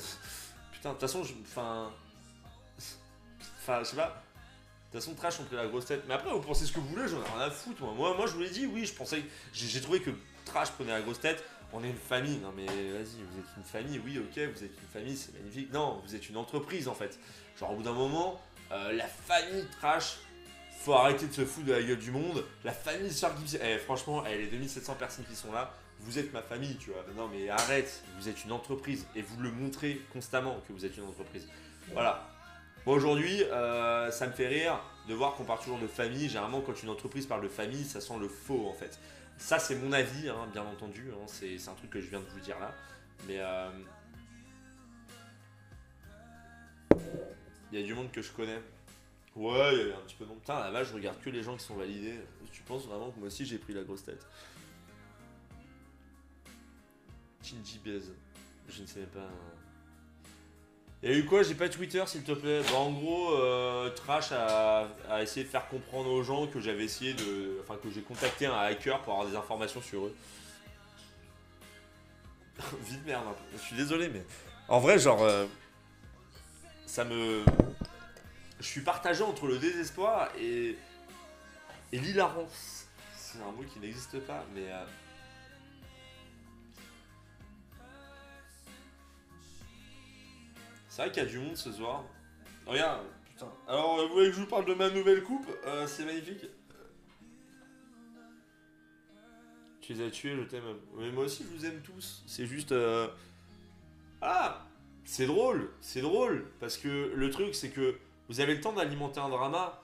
Putain, de toute façon, Enfin, je sais pas. De toute façon, Trash, on pris la grosse tête. Mais après, vous pensez ce que vous voulez, j'en ai rien à foutre, moi je vous l'ai dit, oui, je pensais... J'ai trouvé que Trash prenait la grosse tête. On est une famille. Non, mais vas-y, vous êtes une famille, oui, ok, vous êtes une famille, c'est magnifique. Non, vous êtes une entreprise, en fait. Genre, au bout d'un moment, la famille Trash... Faut arrêter de se foutre de la gueule du monde. La famille Sir Gibbs, franchement, les 2700 personnes qui sont là, vous êtes ma famille, tu vois. Non mais arrête, vous êtes une entreprise et vous le montrez constamment que vous êtes une entreprise. Voilà. Bon, aujourd'hui, ça me fait rire de voir qu'on parle toujours de famille. Généralement, quand une entreprise parle de famille, ça sent le faux en fait. Ça, c'est mon avis, hein, bien entendu. Hein, c'est un truc que je viens de vous dire là. Mais il y a du monde que je connais. Ouais, il y avait un petit peu de nom. Putain, la vache, je regarde que les gens qui sont validés. Tu penses vraiment que moi aussi j'ai pris la grosse tête? Shinji Bez. Je ne sais pas. Il y a eu quoi? J'ai pas Twitter, s'il te plaît. Bah, en gros, Trash a essayé de faire comprendre aux gens que j'avais essayé de. Enfin, que j'ai contacté un hacker pour avoir des informations sur eux. Vite merde, un peu. Je suis désolé, mais. En vrai, genre. Ça me. Je suis partagé entre le désespoir et l'hilarance. C'est un mot qui n'existe pas, mais... C'est vrai qu'il y a du monde ce soir. Regarde, putain. Alors, vous voulez que je vous parle de ma nouvelle coupe? C'est magnifique. Tu les as tués, je t'aime. Mais moi aussi, je vous aime tous. C'est juste... Ah, c'est drôle, parce que le truc, c'est que vous avez le temps d'alimenter un drama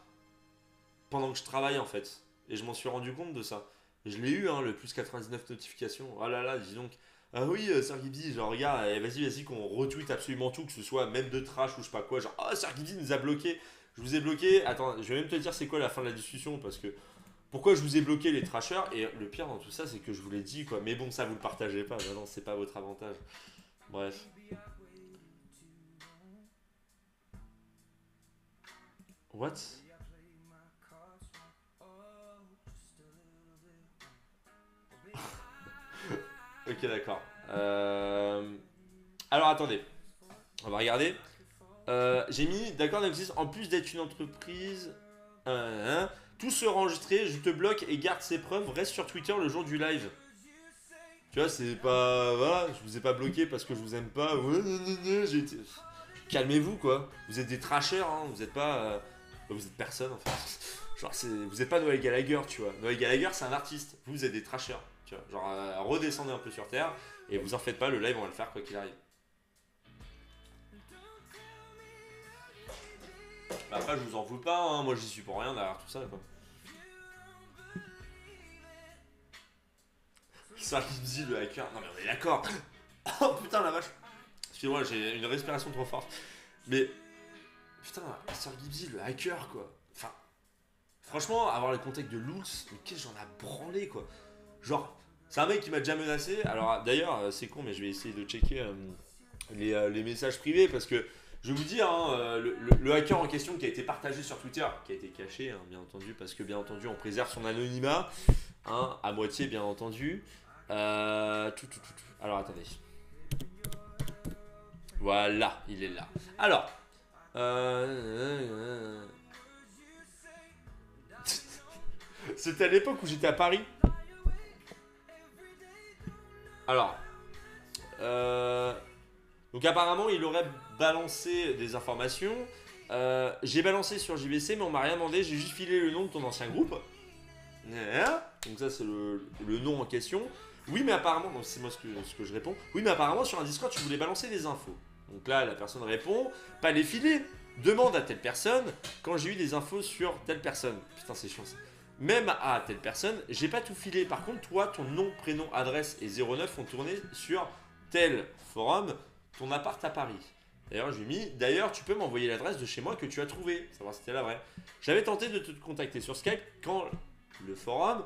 pendant que je travaille en fait. Et je m'en suis rendu compte de ça. Je l'ai eu, hein, le plus 99 notifications. Oh là là, dis donc. Ah oui, Sergibzi, genre regarde, vas-y, qu'on retweet absolument tout, que ce soit même de trash ou je sais pas quoi. Genre, oh, Sergibzi nous a bloqué. Je vous ai bloqué. Attends, je vais même te dire c'est quoi la fin de la discussion parce que. Pourquoi je vous ai bloqué les trashers? Et le pire dans tout ça, c'est que je vous l'ai dit quoi. Mais bon, ça vous le partagez pas. Bah non, c'est pas votre avantage. Bref. What? Ok, d'accord. Alors attendez, on va regarder. J'ai mis, d'accord, Nexus, en plus d'être une entreprise, tout sera enregistré, je te bloque et garde ces preuves, reste sur Twitter le jour du live. Tu vois, c'est pas. Voilà, je vous ai pas bloqué parce que je vous aime pas. Calmez-vous quoi. Vous êtes des trashers, hein. Vous êtes pas. Vous êtes personne en fait. Genre, vous êtes pas Noël Gallagher, tu vois. Noël Gallagher, c'est un artiste. Vous êtes des trashers, tu vois. Genre, redescendez un peu sur terre et vous en faites pas, le live, on va le faire quoi qu'il arrive. Bah, après, je vous en veux pas, hein. Moi, j'y suis pour rien derrière tout ça, quoi. Ça qui me dit le hacker. Non, mais on est d'accord. Oh putain, la vache. Excusez-moi, j'ai une respiration trop forte. Mais. Putain, Sir Gibbsy, le hacker, quoi. Enfin. Franchement, avoir le contact de Lulz, mais qu'est-ce que j'en ai branlé, quoi. Genre, c'est un mec qui m'a déjà menacé. Alors, d'ailleurs, c'est con, mais je vais essayer de checker les messages privés parce que. Je vais vous dire, hein, le hacker en question qui a été partagé sur Twitter, qui a été caché, hein, bien entendu, parce que bien entendu on préserve son anonymat, hein, à moitié bien entendu. Alors attendez. Voilà, il est là. Alors. C'était à l'époque où j'étais à Paris. Alors. Donc apparemment, il aurait balancé des informations. J'ai balancé sur JVC, mais on m'a rien demandé. J'ai juste filé le nom de ton ancien groupe. Donc ça, c'est le nom en question. Oui, mais apparemment, donc c'est moi ce que je réponds. Oui, mais apparemment, sur un Discord, tu voulais balancer des infos. Donc là, la personne répond, pas les filer. Demande à telle personne quand j'ai eu des infos sur telle personne. Putain, c'est chiant ça. Même à telle personne, j'ai pas tout filé. Par contre, toi, ton nom, prénom, adresse et 09 ont tourné sur tel forum, ton appart à Paris. D'ailleurs, je lui ai mis, d'ailleurs, tu peux m'envoyer l'adresse de chez moi que tu as trouvé, savoir si c'était la vraie. J'avais tenté de te contacter sur Skype quand le forum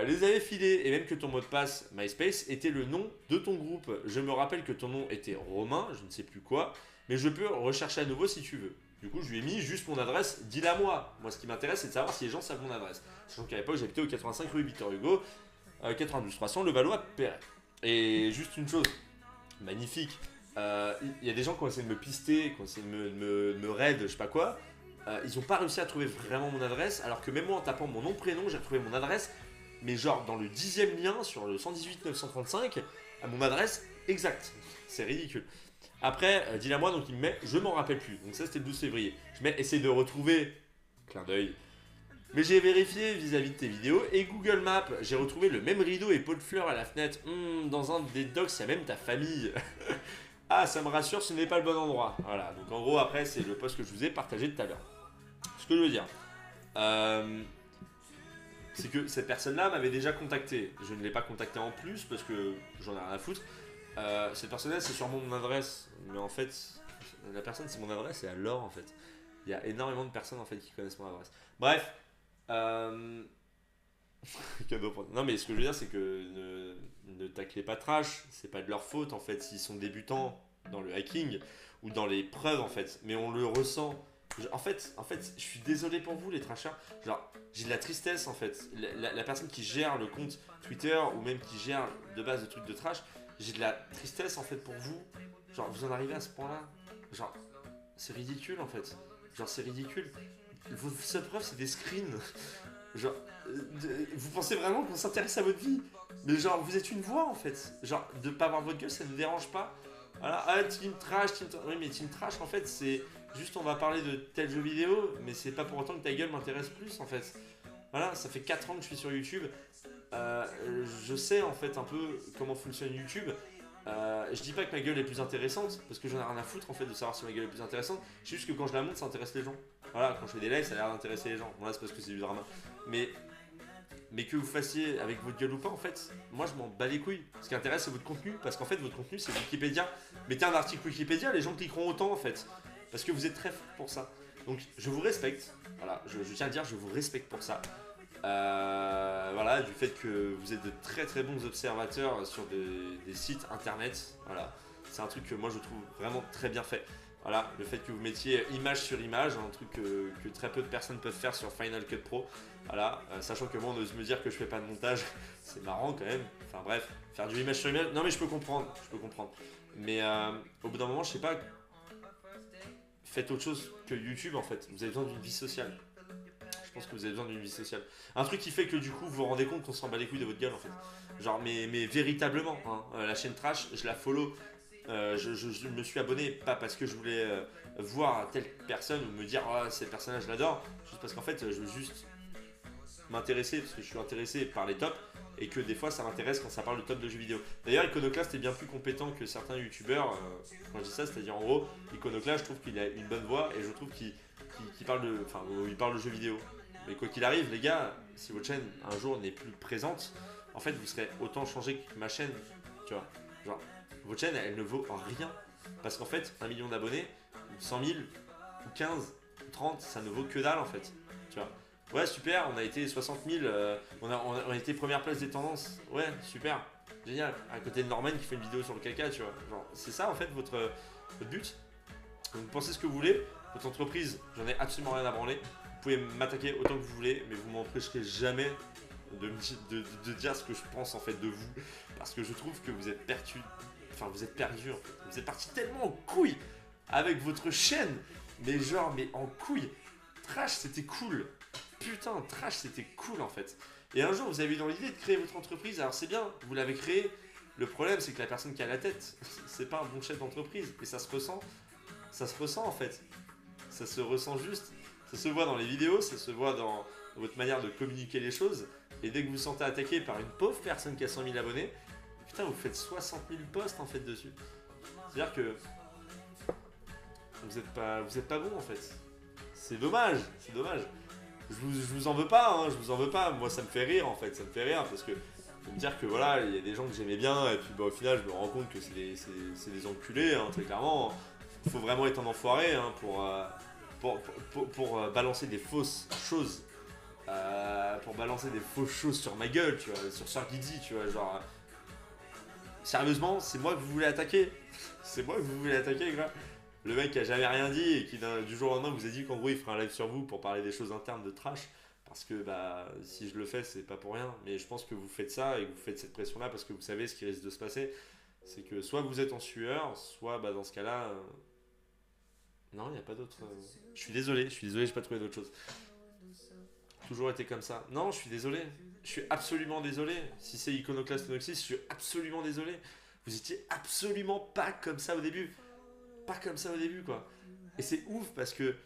les avait filés, et même que ton mot de passe MySpace était le nom de ton groupe. Je me rappelle que ton nom était Romain, je ne sais plus quoi, mais je peux rechercher à nouveau si tu veux. Du coup, je lui ai mis juste mon adresse, dis-la moi. Moi, ce qui m'intéresse, c'est de savoir si les gens savent mon adresse. Sachant qu'à l'époque, j'habitais au 85 rue Victor Hugo, 92 300, Levallois-Perret. Et juste une chose magnifique, il y a des gens qui ont essayé de me pister, qui ont essayé de me raid, je sais pas quoi. Ils n'ont pas réussi à trouver vraiment mon adresse, alors que même moi, en tapant mon nom, prénom, j'ai retrouvé mon adresse, mais genre dans le 10e lien sur le 118 935, à mon adresse exacte. C'est ridicule. Après, dis-la moi, donc il me met, je m'en rappelle plus. Donc ça, c'était le 12 février. Je mets, essaye de retrouver, clin d'œil. Mais j'ai vérifié vis-à-vis de tes vidéos et Google Maps, j'ai retrouvé le même rideau et pot de fleurs à la fenêtre. Dans un des docs, il y a même ta famille. Ah, ça me rassure, ce n'est pas le bon endroit. Voilà, donc en gros, après, c'est le post que je vous ai partagé tout à l'heure. Ce que je veux dire, c'est que cette personne-là m'avait déjà contacté. Je ne l'ai pas contacté en plus parce que j'en ai rien à foutre. Cette personne-là, c'est sûrement mon adresse. Mais en fait, la personne, c'est mon adresse et alors, en fait. Il y a énormément de personnes en fait qui connaissent mon adresse. Bref. Cadeau pour... Non, mais ce que je veux dire, c'est que ne taclez pas trash. C'est pas de leur faute en fait s'ils sont débutants dans le hacking ou dans les preuves en fait. Mais on le ressent. En fait, je suis désolé pour vous les trashers. Genre, j'ai de la tristesse en fait. La personne qui gère le compte Twitter ou même qui gère de base le truc de trash, j'ai de la tristesse en fait pour vous. Genre, vous en arrivez à ce point-là. Genre, c'est ridicule en fait. Genre, c'est ridicule. Vos seules preuves, c'est des screens. Genre, vous pensez vraiment qu'on s'intéresse à votre vie? Mais genre, vous êtes une voix en fait. Genre, de pas avoir votre gueule, ça ne vous dérange pas. Voilà, ah, team trash. Oui, mais team trash en fait, c'est juste on va parler de tel jeu vidéo, mais c'est pas pour autant que ta gueule m'intéresse plus en fait. Voilà, ça fait 4 ans que je suis sur YouTube. Je sais en fait un peu comment fonctionne YouTube. Je dis pas que ma gueule est plus intéressante parce que j'en ai rien à foutre en fait de savoir si ma gueule est plus intéressante. C'est juste que quand je la montre, ça intéresse les gens. Voilà, quand je fais des lives, ça a l'air d'intéresser les gens. Bon, là, c'est parce que c'est du drama. Mais que vous fassiez avec votre gueule ou pas, en fait, moi je m'en bats les couilles. Ce qui intéresse, c'est votre contenu. Parce qu'en fait, votre contenu, c'est Wikipédia. Mettez un article Wikipédia, les gens cliqueront autant en fait. Parce que vous êtes très fort pour ça. Donc, je vous respecte. Voilà, je tiens à dire, je vous respecte pour ça. Voilà, du fait que vous êtes de très très bons observateurs sur des sites internet. Voilà, c'est un truc que moi je trouve vraiment très bien fait. Voilà, le fait que vous mettiez image sur image, un truc que très peu de personnes peuvent faire sur Final Cut Pro. Voilà, sachant que moi on ose me dire que je fais pas de montage, c'est marrant quand même. Enfin bref, faire du image sur image, non mais je peux comprendre. Mais au bout d'un moment, je sais pas, faites autre chose que YouTube en fait. Vous avez besoin d'une vie sociale. Je pense que vous avez besoin d'une vie sociale. Un truc qui fait que du coup vous vous rendez compte qu'on s'en bat les couilles de votre gueule en fait. Genre mais véritablement, hein, la chaîne Trash, je la follow. Je me suis abonné pas parce que je voulais voir telle personne ou me dire oh, cette personne-là je l'adore, juste parce qu'en fait je veux juste m'intéresser parce que je suis intéressé par les tops et que des fois ça m'intéresse quand ça parle de top de jeux vidéo. D'ailleurs Iconoclast est bien plus compétent que certains youtubeurs quand je dis ça, c'est-à-dire en gros Iconoclast je trouve qu'il a une bonne voix et je trouve qu'il parle de jeux vidéo. Mais quoi qu'il arrive les gars, si votre chaîne un jour n'est plus présente, en fait vous serez autant changé que ma chaîne, tu vois, genre votre chaîne, elle ne vaut rien. Parce qu'en fait, 1 million d'abonnés, 100 000, ou 15, ou 30, ça ne vaut que dalle en fait. Tu vois. Ouais, super, on a été 60 000, on a été première place des tendances. Ouais, super, génial. À côté de Norman qui fait une vidéo sur le caca, tu vois. Genre, c'est ça en fait votre but. Donc, vous pensez ce que vous voulez. Votre entreprise, j'en ai absolument rien à branler. Vous pouvez m'attaquer autant que vous voulez, mais vous m'empêcherez jamais de dire ce que je pense en fait de vous. Parce que je trouve que vous êtes perdu. Enfin, vous êtes perdu en fait. Vous êtes parti tellement en couille avec votre chaîne. Mais genre, mais en couille. Trash, c'était cool. Putain, Trash, c'était cool en fait. Et un jour, vous avez eu dans l'idée de créer votre entreprise. Alors c'est bien, vous l'avez créé. Le problème, c'est que la personne qui a la tête, c'est pas un bon chef d'entreprise. Et ça se ressent. Ça se ressent en fait. Ça se ressent juste. Ça se voit dans les vidéos, ça se voit dans votre manière de communiquer les choses. Et dès que vous vous sentez attaqué par une pauvre personne qui a 100 000 abonnés, putain, vous faites 60 000 posts en fait dessus. C'est-à-dire que vous êtes pas bon en fait. C'est dommage, c'est dommage. Je vous en veux pas, hein, je vous en veux pas. Moi, ça me fait rire en fait, ça me fait rire parce que de me dire que voilà, il y a des gens que j'aimais bien et puis bah, au final, je me rends compte que c'est des enculés, hein, très clairement. Il faut vraiment être un enfoiré hein, pour balancer des fausses choses. Pour balancer des fausses choses sur ma gueule, tu vois, sur Sir Guidi, tu vois, genre. Sérieusement, c'est moi que vous voulez attaquer. C'est moi que vous voulez attaquer, gars. Le mec qui a jamais rien dit et qui du jour au lendemain vous a dit qu'en gros il ferait un live sur vous pour parler des choses internes de Trash. Parce que bah si je le fais, c'est pas pour rien. Mais je pense que vous faites ça et que vous faites cette pression là parce que vous savez ce qui risque de se passer. C'est que soit vous êtes en sueur, soit bah, dans ce cas-là. Non, il n'y a pas d'autre. Je suis désolé, j'ai pas trouvé d'autre chose. Toujours été comme ça. Non, je suis désolé. Je suis absolument désolé. Si c'est Iconoclast Noxis, je suis absolument désolé. Vous étiez absolument pas comme ça au début. Pas comme ça au début, quoi. Et c'est ouf parce que.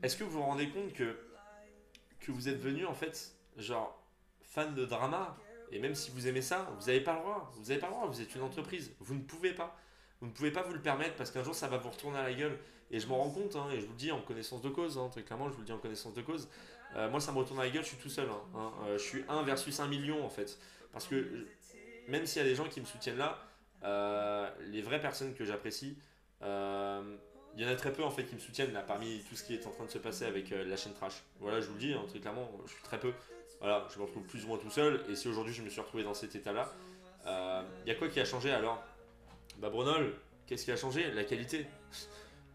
Est-ce que vous vous rendez compte que vous êtes venu, en fait, genre, fan de drama. Et même si vous aimez ça, vous n'avez pas le droit. Vous n'avez pas le droit, vous êtes une entreprise. Vous ne pouvez pas. Vous ne pouvez pas vous le permettre parce qu'un jour ça va vous retourner à la gueule. Et je m'en rends compte, hein, et je vous le dis en connaissance de cause, hein, très clairement, je vous le dis en connaissance de cause. Moi ça me retourne à la gueule, je suis tout seul. Je suis 1 versus 1 million en fait. Parce que même s'il y a des gens qui me soutiennent là, les vraies personnes que j'apprécie, il y en a très peu en fait qui me soutiennent là parmi tout ce qui est en train de se passer avec la chaîne Trash. Voilà, je vous le dis, hein, très clairement, je suis très peu. Voilà, je me retrouve plus ou moins tout seul. Et si aujourd'hui je me suis retrouvé dans cet état-là, il y a quoi qui a changé alors? Bah Brunol, qu'est-ce qui a changé? La qualité.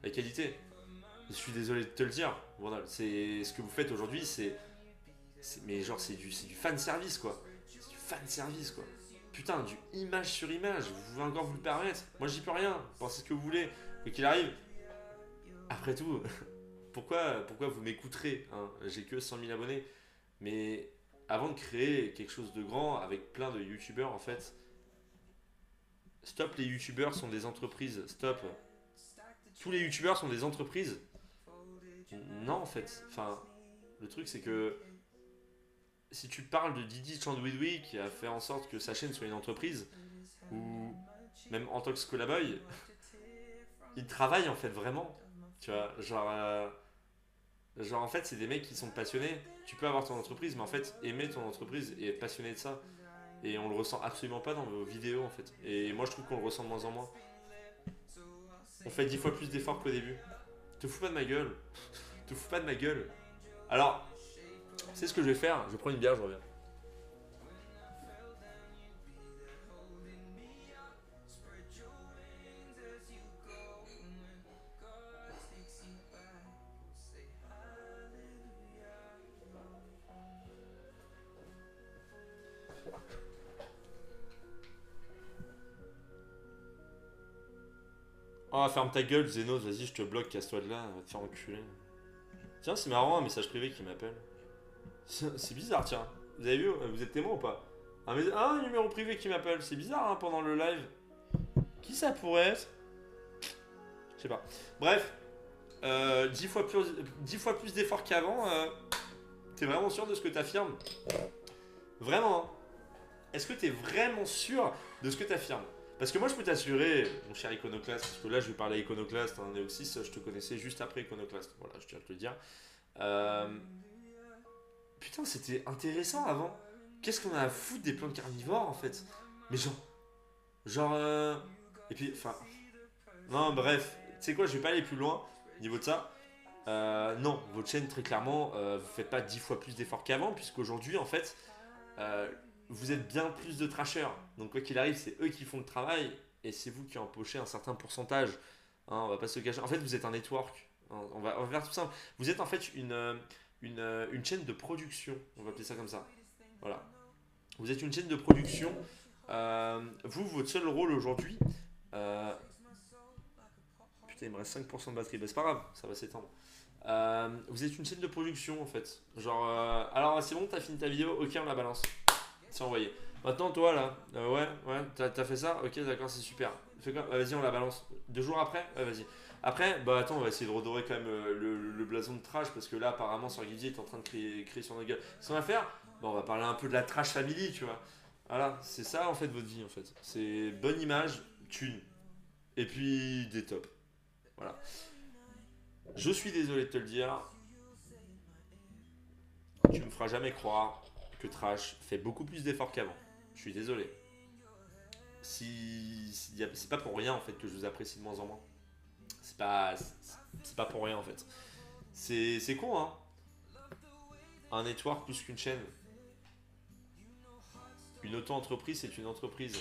La qualité. Je suis désolé de te le dire, Brunol. C'est ce que vous faites aujourd'hui, mais genre c'est du fan service quoi. C'est du fan service quoi. Putain, du image sur image. Vous pouvez encore vous le permettre. Moi j'y peux rien. Pensez ce que vous voulez. Quoi qu'il arrive. Après tout, pourquoi vous m'écouterez hein? J'ai que 100 000 abonnés. Mais avant de créer quelque chose de grand avec plein de youtubeurs en fait. Stop, les youtubeurs sont des entreprises. Stop. Tous les youtubeurs sont des entreprises. Non, en fait. Enfin, le truc, c'est que si tu parles de Didi Chandouidoui qui a fait en sorte que sa chaîne soit une entreprise, ou même en tant que Scolaboy, ils travaillent en fait vraiment. Tu vois, genre en fait, c'est des mecs qui sont passionnés. Tu peux avoir ton entreprise, mais en fait, aimer ton entreprise et être passionné de ça. Et on le ressent absolument pas dans vos vidéos en fait. Et moi je trouve qu'on le ressent de moins en moins. On fait 10 fois plus d'efforts qu'au début. Te fous pas de ma gueule. Te fous pas de ma gueule. Alors, c'est ce que je vais faire. Je prends une bière, je reviens. Oh, ferme ta gueule, Zenos, vas-y, je te bloque, casse-toi de là, va te faire enculer. Tiens, c'est marrant, un message privé qui m'appelle. C'est bizarre, tiens. Vous avez vu, vous êtes témoin ou pas? Un numéro privé qui m'appelle, c'est bizarre hein, pendant le live. Qui ça pourrait être? Je sais pas. Bref, 10 fois plus d'efforts qu'avant. T'es vraiment sûr de ce que t'affirmes? Vraiment hein. Est-ce que t'es vraiment sûr de ce que t'affirmes? Parce que moi je peux t'assurer, mon cher Iconoclast, parce que là je vais parler à Iconoclast, hein, Neoxys, je te connaissais juste après Iconoclast. Voilà, je tiens à te le dire. Putain, c'était intéressant avant. Qu'est-ce qu'on a à foutre des plantes carnivores en fait? Mais et puis, enfin. Non, bref. Tu sais quoi, je vais pas aller plus loin au niveau de ça. Non, votre chaîne, très clairement, vous faites pas 10 fois plus d'efforts qu'avant, puisqu'aujourd'hui, en fait, vous êtes bien plus de trashers. Donc, quoi qu'il arrive, c'est eux qui font le travail et c'est vous qui empochez un certain pourcentage. Hein, on va pas se cacher. En fait, vous êtes un network. Hein, on va faire tout simple. Vous êtes en fait une chaîne de production. On va appeler ça comme ça. Voilà. Vous êtes une chaîne de production. Vous, votre seul rôle aujourd'hui. euh, Putain, il me reste 5% de batterie. Bah, c'est pas grave, ça va s'éteindre. Vous êtes une chaîne de production en fait. Genre, alors c'est bon, t'as fini ta vidéo, ok, on la balance. C'est envoyé. Maintenant, toi là, ouais, t'as fait ça, ok, d'accord, c'est super. Fais quoi. Vas-y, on la balance. 2 jours après, ouais, vas-y. Après, bah attends, on va essayer de redorer quand même le blason de Trash parce que là, apparemment, sur Guidy est en train de crier sur notre gueule. Qu'est-ce qu'on va faire? Bon, on va parler un peu de la Trash Family, tu vois. Voilà, c'est ça en fait votre vie en fait. C'est bonne image, thune, et puis des tops. Voilà. Je suis désolé de te le dire, tu me feras jamais croire que Trash fait beaucoup plus d'efforts qu'avant. Je suis désolé. C'est pas pour rien en fait que je vous apprécie de moins en moins. C'est pas pour rien en fait. C'est con hein. Un network plus qu'une chaîne. Une auto-entreprise c'est une entreprise.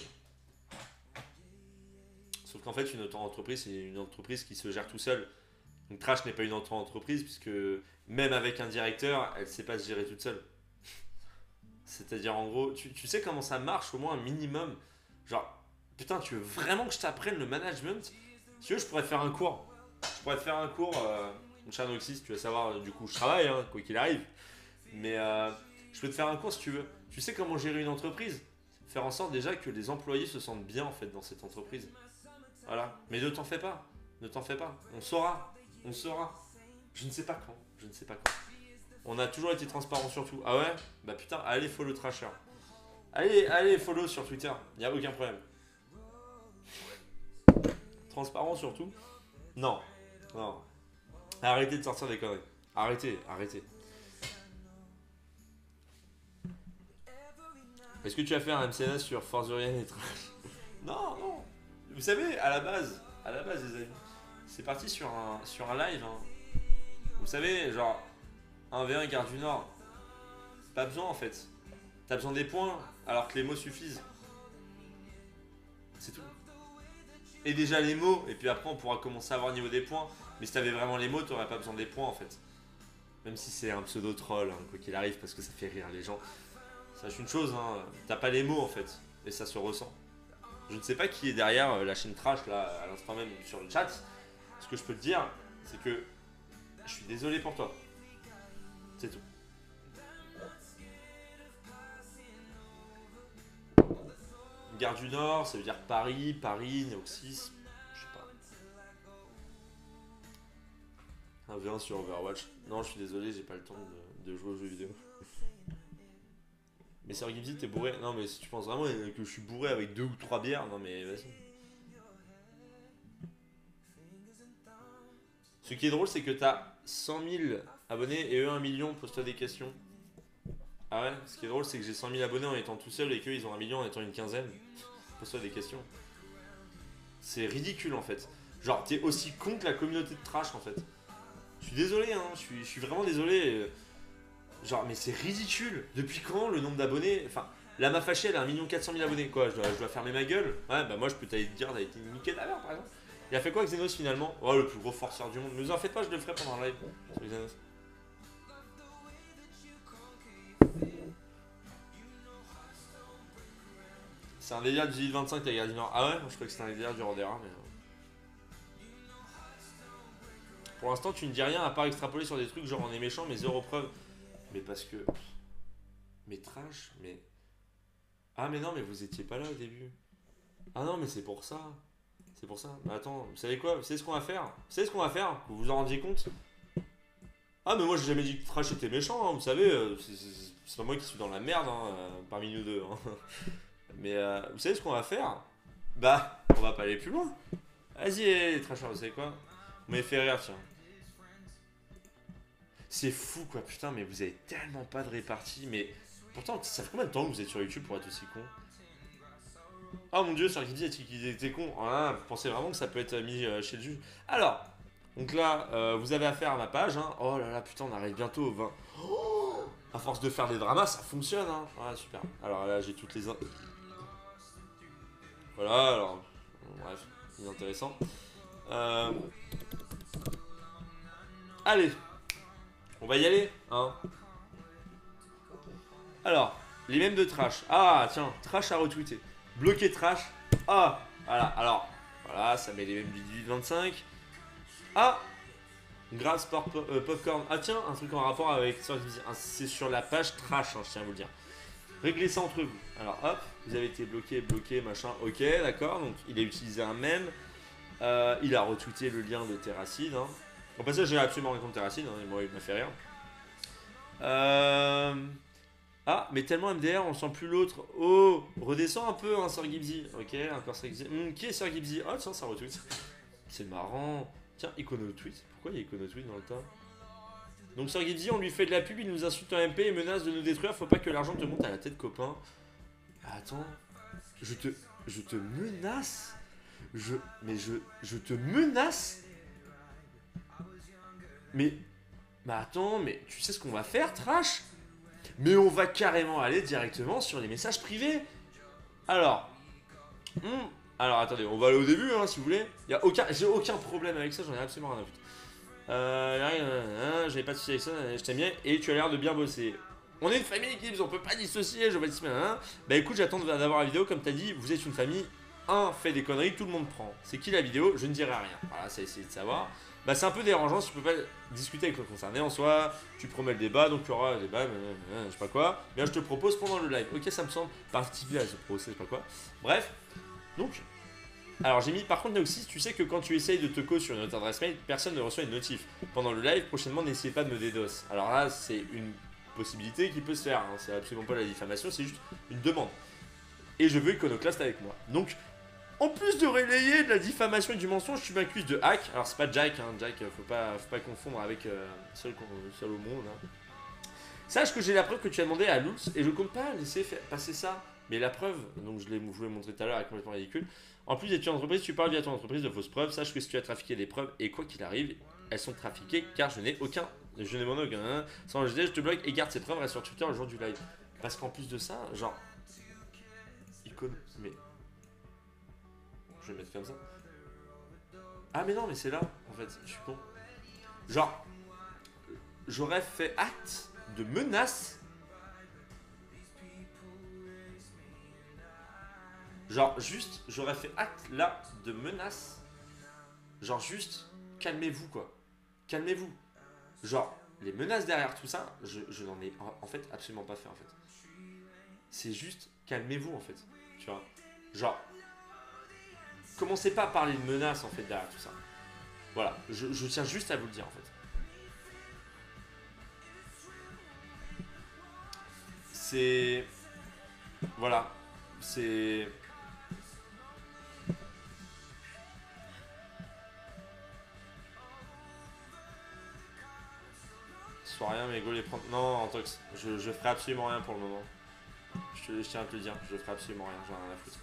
Sauf qu'en fait une auto-entreprise c'est une entreprise qui se gère tout seul. Donc Trash n'est pas une auto-entreprise puisque même avec un directeur, elle ne sait pas se gérer toute seule. C'est-à-dire en gros, tu sais comment ça marche au moins un minimum. Genre, putain, tu veux vraiment que je t'apprenne le management? Si tu veux, je pourrais te faire un cours. Je pourrais te faire un cours, mon cher Noxys, tu vas savoir, du coup, je travaille, hein, quoi qu'il arrive. Mais je peux te faire un cours si tu veux. Tu sais comment gérer une entreprise? Faire en sorte déjà que les employés se sentent bien en fait dans cette entreprise. Voilà. Mais ne t'en fais pas. Ne t'en fais pas. On saura. On saura. Je ne sais pas quand. Je ne sais pas quand. On a toujours été transparent sur tout. Ah ouais? Bah putain, allez follow Trasher. Allez follow sur Twitter. Il n'y a aucun problème. Transparent sur tout? Non. Non. Arrêtez de sortir des conneries. Arrêtez. Est-ce que tu vas faire un MCNS sur Forzurian et Trash? Non. Vous savez, à la base, les amis, c'est parti sur un live. Hein. Vous savez, genre, un V1 Gare du Nord. Pas besoin en fait. T'as besoin des points alors que les mots suffisent. C'est tout. Et déjà les mots, et puis après on pourra commencer à avoir niveau des points. Mais si t'avais vraiment les mots, t'aurais pas besoin des points en fait. Même si c'est un pseudo troll, hein, quoi qu'il arrive, parce que ça fait rire les gens. Sache une chose, hein, t'as pas les mots en fait. Et ça se ressent. Je ne sais pas qui est derrière la chaîne Trash là à l'instant même sur le chat. Ce que je peux te dire, c'est que je suis désolé pour toi. C'est tout. Gare du Nord, ça veut dire Paris, Néoxys, je sais pas. Un V1 sur Overwatch. Non, je suis désolé, j'ai pas le temps de jouer aux jeux vidéo. Mais sur Gibsy, t'es bourré. Non, mais si tu penses vraiment que je suis bourré avec 2 ou 3 bières, non mais vas-y. Ce qui est drôle, c'est que t'as 100 000 abonnés et eux 1 million, pose-toi des questions. Ah ouais, ce qui est drôle, c'est que j'ai 100 000 abonnés en étant tout seul et qu'eux ils ont 1 million en étant une quinzaine. Pose-toi des questions. C'est ridicule en fait. Genre, t'es aussi con que la communauté de Trash en fait. Je suis désolé, hein, je suis vraiment désolé. Genre, mais c'est ridicule. Depuis quand le nombre d'abonnés. Enfin, la Mafaché, elle a 1 400 000 abonnés. Quoi, je dois fermer ma gueule? Ouais, bah moi je peux t'aller te dire, t'as été niqué d'ailleurs par exemple. Il a fait quoi Xenos finalement? Oh, le plus gros forceur du monde. Ne vous en faites pas, je le ferai pendant un live sur Xenos. C'est un délire du 25 la guerre du Nord. Ah ouais? Moi je crois que c'était un délire du Rodera, mais. Pour l'instant, tu ne dis rien à part extrapoler sur des trucs genre on est méchant, mais zéro preuve. Mais parce que. Mais Trash, mais. Ah, mais non, mais vous étiez pas là au début. Ah non, mais c'est pour ça. C'est pour ça. Mais attends, vous savez quoi? Vous savez ce qu'on va faire? Vous vous en rendiez compte? Ah, mais moi j'ai jamais dit que Trash était méchant, hein, vous savez. C'est pas moi qui suis dans la merde hein, parmi nous deux. Hein. Mais vous savez ce qu'on va faire? Bah, on va pas aller plus loin. Vas-y, les Trashers, vous savez quoi? Vous m'avez fait rire, tiens. C'est fou quoi, putain, mais vous avez tellement pas de répartie. Mais pourtant, ça fait combien de temps que vous êtes sur YouTube pour être aussi con? Oh mon dieu, sur Guidi, il était con. Ah, vous pensez vraiment que ça peut être mis chez le juge? Alors, donc là, vous avez affaire à ma page. Hein. Oh là là, putain, on arrive bientôt au 20. Oh, à force de faire des dramas, ça fonctionne. Hein. Ah, super. Alors là, j'ai toutes les. Voilà, alors. Bref, inintéressant. Allez, on va y aller. Hein. Alors, Les mêmes de Trash. Ah, tiens, Trash a retweeté. Bloqué Trash. Ah, voilà. Alors, voilà, ça met les mêmes du 18-25. Ah, Grave Sport Popcorn. Ah, tiens, un truc en rapport avec. C'est sur la page Trash, hein, je tiens à vous le dire. Réglez ça entre vous. Alors, hop, vous avez été bloqué, machin. Ok, d'accord. Donc, il a utilisé un mème. Il a retweeté le lien de Terracid. Hein. Au passage, j'ai absolument rien contre Terracid. Hein, et moi, il m'a fait rire. Ah, mais tellement MDR, on sent plus l'autre. Oh, redescends un peu, hein, Sir Gibbsy. Ok, encore Sir Gibbsy. Qui est Sir Gibbsy? Oh, tiens, ça retweet. C'est marrant. Tiens, Icono tweet. Pourquoi il y a Icono tweet dans le tas? Donc, Sir Gibbsy, on lui fait de la pub, il nous insulte en MP et menace de nous détruire. Faut pas que l'argent te monte à la tête, copain. Attends, je te menace? Je te menace? Mais attends, mais tu sais ce qu'on va faire, Trash? Mais on va carrément aller directement sur les messages privés. Alors, alors attendez, on va aller au début, hein, si vous voulez. J'ai aucun problème avec ça, j'en ai absolument rien à foutre. J'avais pas de soucis avec ça, je t'aime bien et tu as l'air de bien bosser. On est une famille, Gibbs, on peut pas dissocier, je vais te dire. Bah écoute, j'attends d'avoir la vidéo, comme t'as dit, vous êtes une famille. Un fait des conneries, tout le monde prend. C'est qui la vidéo? Je ne dirai rien. Voilà, c'est essayer de savoir. Bah c'est un peu dérangeant si tu peux pas discuter avec le concerné en soi. Tu promets le débat, donc tu auras un débat, je sais pas quoi. Bien, je te propose pendant le live. Ok, ça me semble participer à ce procès, je sais pas quoi. Bref, donc. Alors j'ai mis par contre Noxys, tu sais que quand tu essayes de te cause sur notre adresse mail, personne ne reçoit une notif. Pendant le live, prochainement, n'essayez pas de me DDoS. Alors là, c'est une possibilité qui peut se faire. Hein. C'est absolument pas la diffamation, c'est juste une demande. Et je veux Iconoclast avec moi. Donc, en plus de relayer de la diffamation et du mensonge, tu m'accuses de hack. Alors c'est pas Jack, hein. Jack, faut pas confondre avec seul au monde. Hein. Sache que j'ai la preuve que tu as demandé à Lutz et je compte pas laisser passer ça. Mais la preuve, donc je vous l'ai montré tout à l'heure, est complètement ridicule. En plus d'être une entreprise, tu parles via ton entreprise de fausses preuves. Sache que si tu as trafiqué des preuves et quoi qu'il arrive, elles sont trafiquées car je n'ai m'en aucun. Hein. Sans je te bloque et garde ces preuves, reste sur Twitter le jour du live. Parce qu'en plus de ça, genre, mais je vais mettre comme ça. Ah mais non, mais c'est là, en fait, je suis con. Genre, j'aurais fait acte de menace. Genre, juste, j'aurais fait acte là de menace. Genre, juste, calmez-vous quoi. Calmez-vous. Genre, les menaces derrière tout ça, je n'en ai en fait absolument pas fait en fait. C'est juste, calmez-vous en fait. Tu vois. Genre, commencez pas à parler de menaces en fait derrière tout ça. Voilà, je tiens juste à vous le dire en fait. C'est... Voilà, c'est... Soit rien, mais go les prendre... Non, Antox, je ferai absolument rien pour le moment. Je tiens à te le dire, je ferai absolument rien, j'en ai rien à foutre.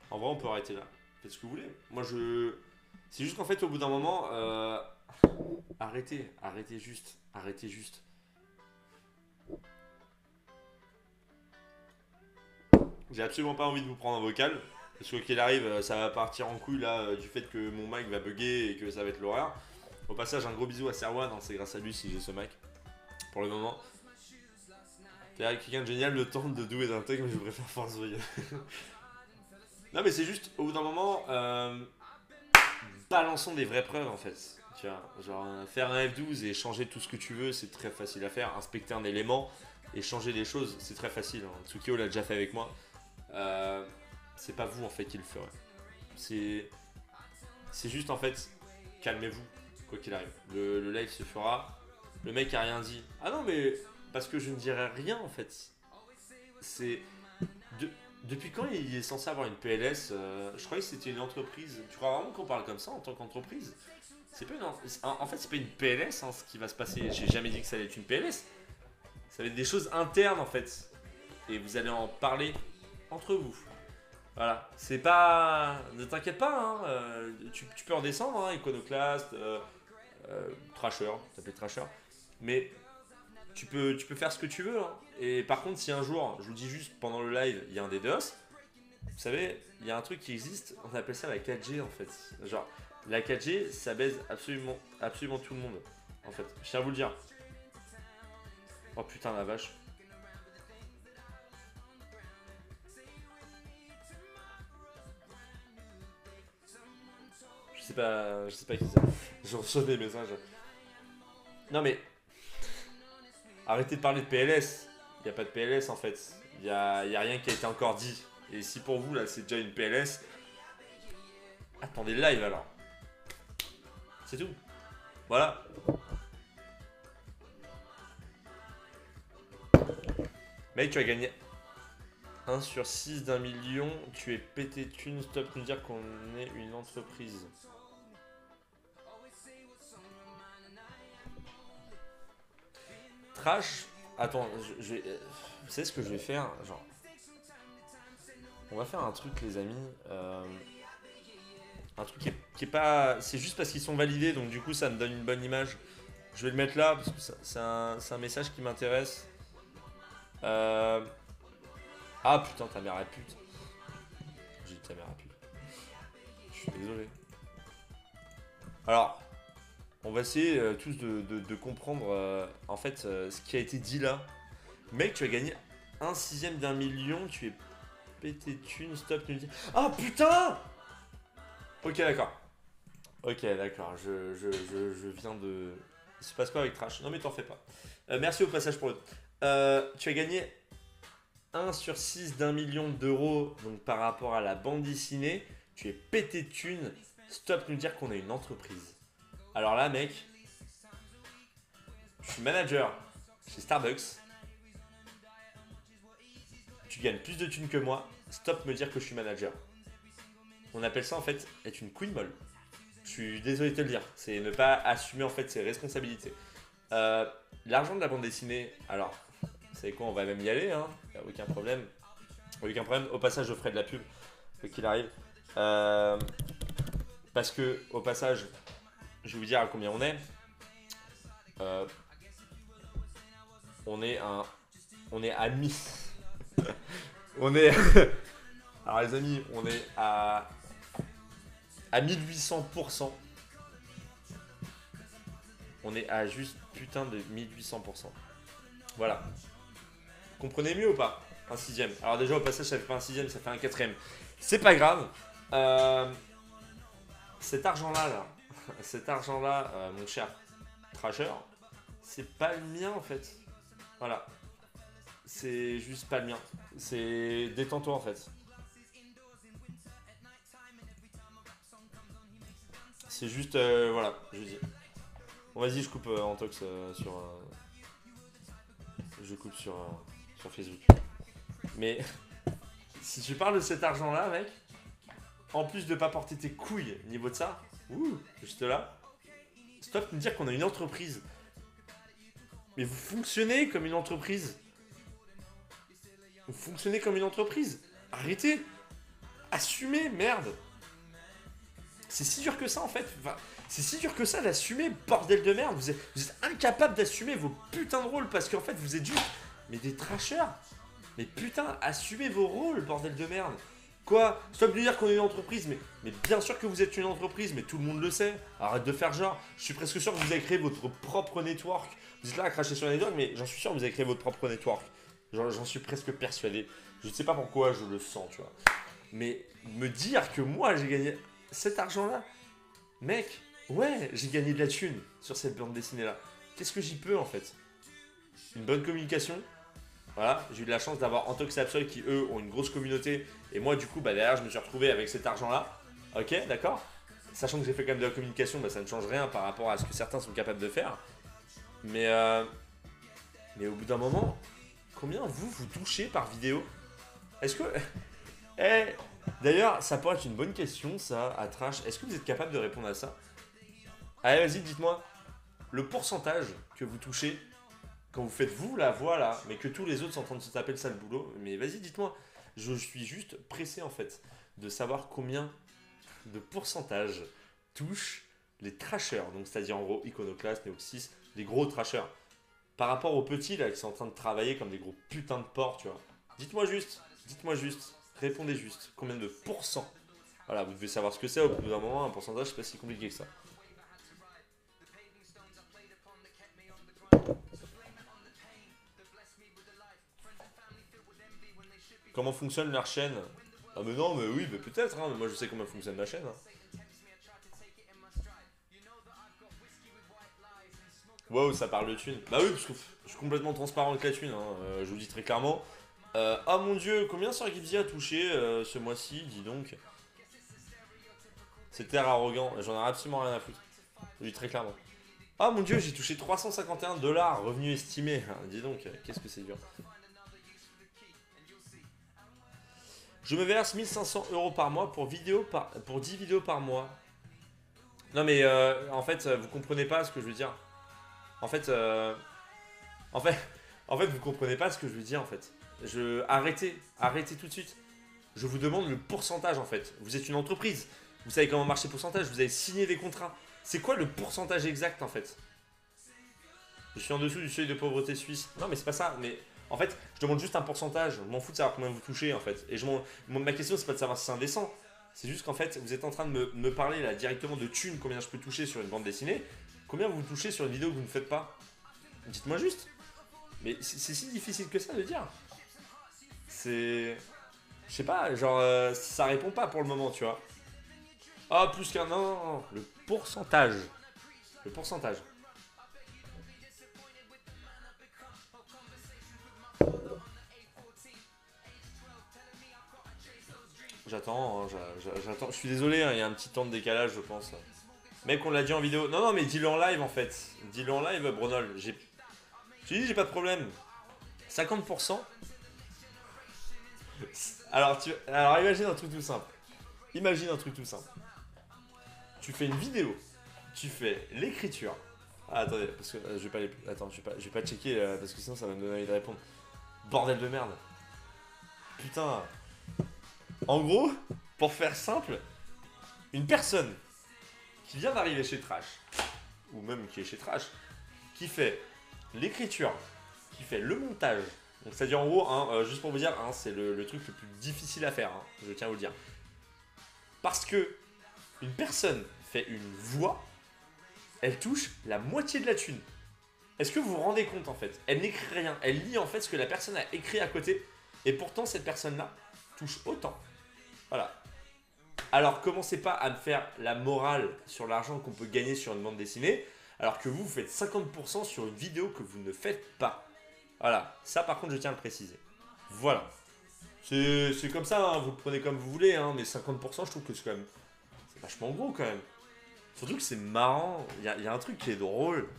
En vrai, on peut arrêter là. Faites ce que vous voulez. Moi, c'est juste qu'en fait, au bout d'un moment, arrêtez juste. J'ai absolument pas envie de vous prendre en vocal. Parce que qu'il arrive, ça va partir en couille là, du fait que mon mic va bugger et que ça va être l'horreur. Au passage, un gros bisou à Serwan, hein, c'est grâce à lui si j'ai ce mic. Pour le moment. T'es avec quelqu'un de génial, le temps de douer d'un tech, mais je préfère Force Voyage. Non, mais c'est juste, au bout d'un moment, balançons des vraies preuves en fait. Tu vois, genre faire un F12 et changer tout ce que tu veux, c'est très facile à faire. Inspecter un élément et changer des choses, c'est très facile. Hein. Tsukio l'a déjà fait avec moi. C'est pas vous en fait qui le ferez. C'est juste en fait, calmez-vous, quoi qu'il arrive. Le live se fera. Le mec a rien dit. Ah non, mais parce que je ne dirai rien en fait. C'est. Depuis quand il est censé avoir une PLS Je croyais que c'était une entreprise. Tu crois vraiment qu'on parle comme ça en tant qu'entreprise? C'est pas une. En fait, c'est pas une PLS hein, ce qui va se passer. J'ai jamais dit que ça allait être une PLS. Ça va être des choses internes en fait. Et vous allez en parler entre vous. Voilà. C'est pas. Ne t'inquiète pas. Hein, tu peux redescendre, hein, Iconoclast, Trasher, t'appelles Trasher. Mais tu peux faire ce que tu veux. Hein. Et par contre, si un jour, je vous dis juste pendant le live, il y a un DDoS, vous savez, il y a un truc qui existe, on appelle ça la 4G en fait. Genre, la 4G, ça baise absolument tout le monde. En fait, je tiens à vous le dire. Oh putain, la vache. Je sais pas qui c'est. Je reçois des messages. Non mais, arrêtez de parler de PLS. Il n'y a pas de PLS en fait. Y a rien qui a été encore dit. Et si pour vous là c'est déjà une PLS, attendez le live alors. C'est tout. Voilà. Mec, tu as gagné 1 sur 6 d'un million. Tu es pété de thunes. Stop nous dire qu'on est une entreprise. Trash. Attends, vous savez ce que je vais faire? Genre, on va faire un truc, les amis. Un truc qui est pas. C'est juste parce qu'ils sont validés, donc du coup, ça me donne une bonne image. Je vais le mettre là parce que c'est un message qui m'intéresse. Ah putain, ta mère est pute. J'ai dit ta mère est pute. Je suis désolé. Alors, on va essayer tous de comprendre en fait ce qui a été dit là. Mec, tu as gagné 1/6 d'un million, tu es pété de thunes, stop, tu me dis. Ah putain! Ok, d'accord. Ok, d'accord, je viens de. Il se passe quoi avec Trash? Non, mais t'en fais pas. Merci au passage pour le. Tu as gagné 1 sur 6 d'un million d'euros donc par rapport à la bande dessinée. Tu es pété de thunes. Stop nous dire qu'on a une entreprise. Alors là, mec, je suis manager chez Starbucks. Tu gagnes plus de thunes que moi. Stop me dire que je suis manager. On appelle ça en fait être une queen molle. Je suis désolé de te le dire. C'est ne pas assumer en fait ses responsabilités. L'argent de la bande dessinée, alors, vous savez quoi, on va même y aller, hein. Y a aucun problème. Aucun problème. Au passage, je ferai de la pub, quoi qu'il arrive. Parce que, au passage, je vais vous dire à combien on est. On est à mi. On est. Alors les amis, on est à 1800%. On est à juste putain de 1800%. Voilà. Comprenez mieux ou pas? Un sixième. Alors déjà au passage ça fait pas un sixième, ça fait un quatrième. C'est pas grave. Cet argent-là, cet argent-là, mon cher Trasher, c'est pas le mien en fait. Voilà. C'est juste pas le mien. C'est détends-toi en fait. C'est juste voilà, je dis. Bon vas-y, je coupe Antox sur je coupe sur Facebook. Mais si tu parles de cet argent-là, mec, en plus de pas porter tes couilles niveau de ça, juste là, stop de me dire qu'on a une entreprise. Mais vous fonctionnez comme une entreprise. Vous fonctionnez comme une entreprise. Arrêtez. Assumez, merde. C'est si dur que ça en fait. Enfin, c'est si dur que ça d'assumer, bordel de merde. Vous êtes incapable d'assumer vos putains de rôles parce qu'en fait vous êtes juste mais des trashers. Mais putain, assumez vos rôles, bordel de merde. Quoi? Stop de dire qu'on est une entreprise, mais bien sûr que vous êtes une entreprise, mais tout le monde le sait. Arrête de faire genre. Je suis presque sûr que vous avez créé votre propre network. Vous êtes là à cracher sur les networks, mais j'en suis sûr que vous avez créé votre propre network. J'en suis presque persuadé. Je ne sais pas pourquoi je le sens, tu vois. Mais me dire que moi j'ai gagné cet argent-là, mec, ouais, j'ai gagné de la thune sur cette bande dessinée-là. Qu'est-ce que j'y peux en fait? Une bonne communication. Voilà, j'ai eu de la chance d'avoir Antox et Absol qui eux ont une grosse communauté. Et moi du coup, bah, derrière, je me suis retrouvé avec cet argent-là. Ok, d'accord. Sachant que j'ai fait quand même de la communication, bah, ça ne change rien par rapport à ce que certains sont capables de faire. Mais au bout d'un moment, combien vous touchez par vidéo? Est-ce que... D'ailleurs, ça pourrait être une bonne question, ça, à Trash. Est-ce que vous êtes capable de répondre à ça? Allez, vas-y, dites-moi. Le pourcentage que vous touchez quand vous faites vous la voix là, mais que tous les autres sont en train de se taper le sale boulot. Mais vas-y, dites-moi. Je suis juste pressé en fait de savoir combien de pourcentage touchent les trashers. Donc, c'est-à-dire en gros Iconoclast, Neoxys, les gros trashers. Par rapport aux petits là qui sont en train de travailler comme des gros putains de porcs, tu vois. Dites-moi juste, répondez juste, combien de pourcents? Voilà, vous devez savoir ce que c'est, au bout d'un moment, un pourcentage, c'est pas si compliqué que ça. Comment fonctionne leur chaîne? Ah mais non, mais oui, mais peut-être, hein, mais moi je sais comment fonctionne ma chaîne. Hein. Waouh, ça parle de thunes. Bah oui, parce que je suis complètement transparent avec la thune, hein, je vous le dis très clairement. Oh mon dieu, combien Sir Gibbsy a touché ce mois-ci, dis donc. C'était arrogant, j'en ai absolument rien à foutre. Je le dis très clairement. Oh mon dieu, j'ai touché 351 dollars, revenu estimé. Dis donc, qu'est-ce que c'est dur. Je me verse 1500 euros par mois pour 10 vidéos par mois. Non mais en fait, vous comprenez pas ce que je veux dire. En fait, en fait, en fait, vous comprenez pas ce que je veux dire en fait. Arrêtez tout de suite. Je vous demande le pourcentage en fait. Vous êtes une entreprise. Vous savez comment marcher le pourcentage. Vous avez signé des contrats. C'est quoi le pourcentage exact en fait? Je suis en dessous du seuil de pauvreté suisse. Non mais c'est pas ça. Mais en fait, je demande juste un pourcentage. Je m'en fous de savoir combien vous touchez en fait. Et ma question c'est pas de savoir si c'est indécent. C'est juste qu'en fait, vous êtes en train de me parler là directement de thunes, combien je peux toucher sur une bande dessinée. Combien vous touchez sur une vidéo que vous ne faites pas? Dites-moi juste. Mais c'est si difficile que ça de dire. C'est... Je sais pas, genre, ça répond pas pour le moment, tu vois. Ah, plus qu'un... Non, non, non, le pourcentage. Le pourcentage. J'attends, hein, j'attends. Je suis désolé, hein, il y a un petit temps de décalage, je pense. Mec, on l'a dit en vidéo. Non, non, mais dis-le en live, en fait. Dis-le en live, Brunol. Je te dis, j'ai pas de problème. 50%. Alors, imagine un truc tout simple. Imagine un truc tout simple. Tu fais une vidéo. Tu fais l'écriture. Ah, attendez, parce que je vais pas les... Attends, je vais pas checker, parce que sinon ça va me donner envie de répondre. Bordel de merde. Putain. En gros, pour faire simple, une personne qui vient d'arriver chez Trash, ou même qui est chez Trash, qui fait l'écriture, qui fait le montage. Donc c'est-à-dire en gros, hein, juste pour vous dire, hein, c'est le truc le plus difficile à faire, hein, je tiens à vous le dire. Parce que une personne fait une voix, elle touche la moitié de la thune. Est-ce que vous vous rendez compte en fait? Elle n'écrit rien, elle lit en fait ce que la personne a écrit à côté, et pourtant cette personne-là touche autant. Voilà. Alors commencez pas à me faire la morale sur l'argent qu'on peut gagner sur une bande dessinée, alors que vous faites 50% sur une vidéo que vous ne faites pas. Voilà, ça par contre je tiens à le préciser. Voilà. C'est comme ça, hein, vous le prenez comme vous voulez, hein, mais 50% je trouve que c'est quand même... C'est vachement gros quand même. Surtout que c'est marrant, il y a un truc qui est drôle.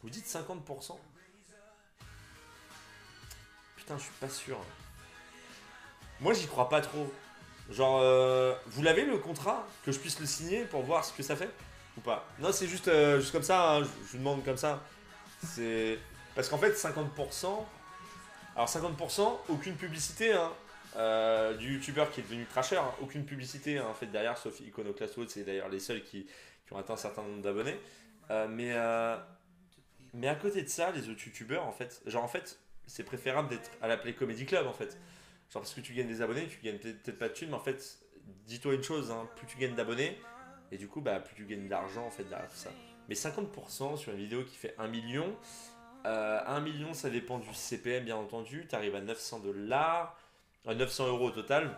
Vous dites 50%? Putain, je suis pas sûr. Moi j'y crois pas trop. Genre, vous l'avez le contrat? Que je puisse le signer pour voir ce que ça fait? Ou pas? Non, c'est juste comme ça, hein, je vous demande comme ça. C'est... Parce qu'en fait, 50%... Alors 50%, aucune publicité, hein, du youtubeur qui est devenu trasher, hein, aucune publicité, hein, en fait, derrière, sauf Iconoclast ou autre, c'est d'ailleurs les seuls qui ont atteint un certain nombre d'abonnés. Mais à côté de ça, les autres youtubeurs, en fait, genre en fait, c'est préférable d'être à la Play Comedy Club, en fait. Genre parce que tu gagnes des abonnés, tu gagnes peut-être pas de thunes, mais en fait, dis-toi une chose, hein, plus tu gagnes d'abonnés, et du coup, bah, plus tu gagnes d'argent, en fait, derrière tout ça. Mais 50% sur une vidéo qui fait 1 million, 1 million, ça dépend du CPM, bien entendu. Tu arrives à 900 dollars, 900 euros au total.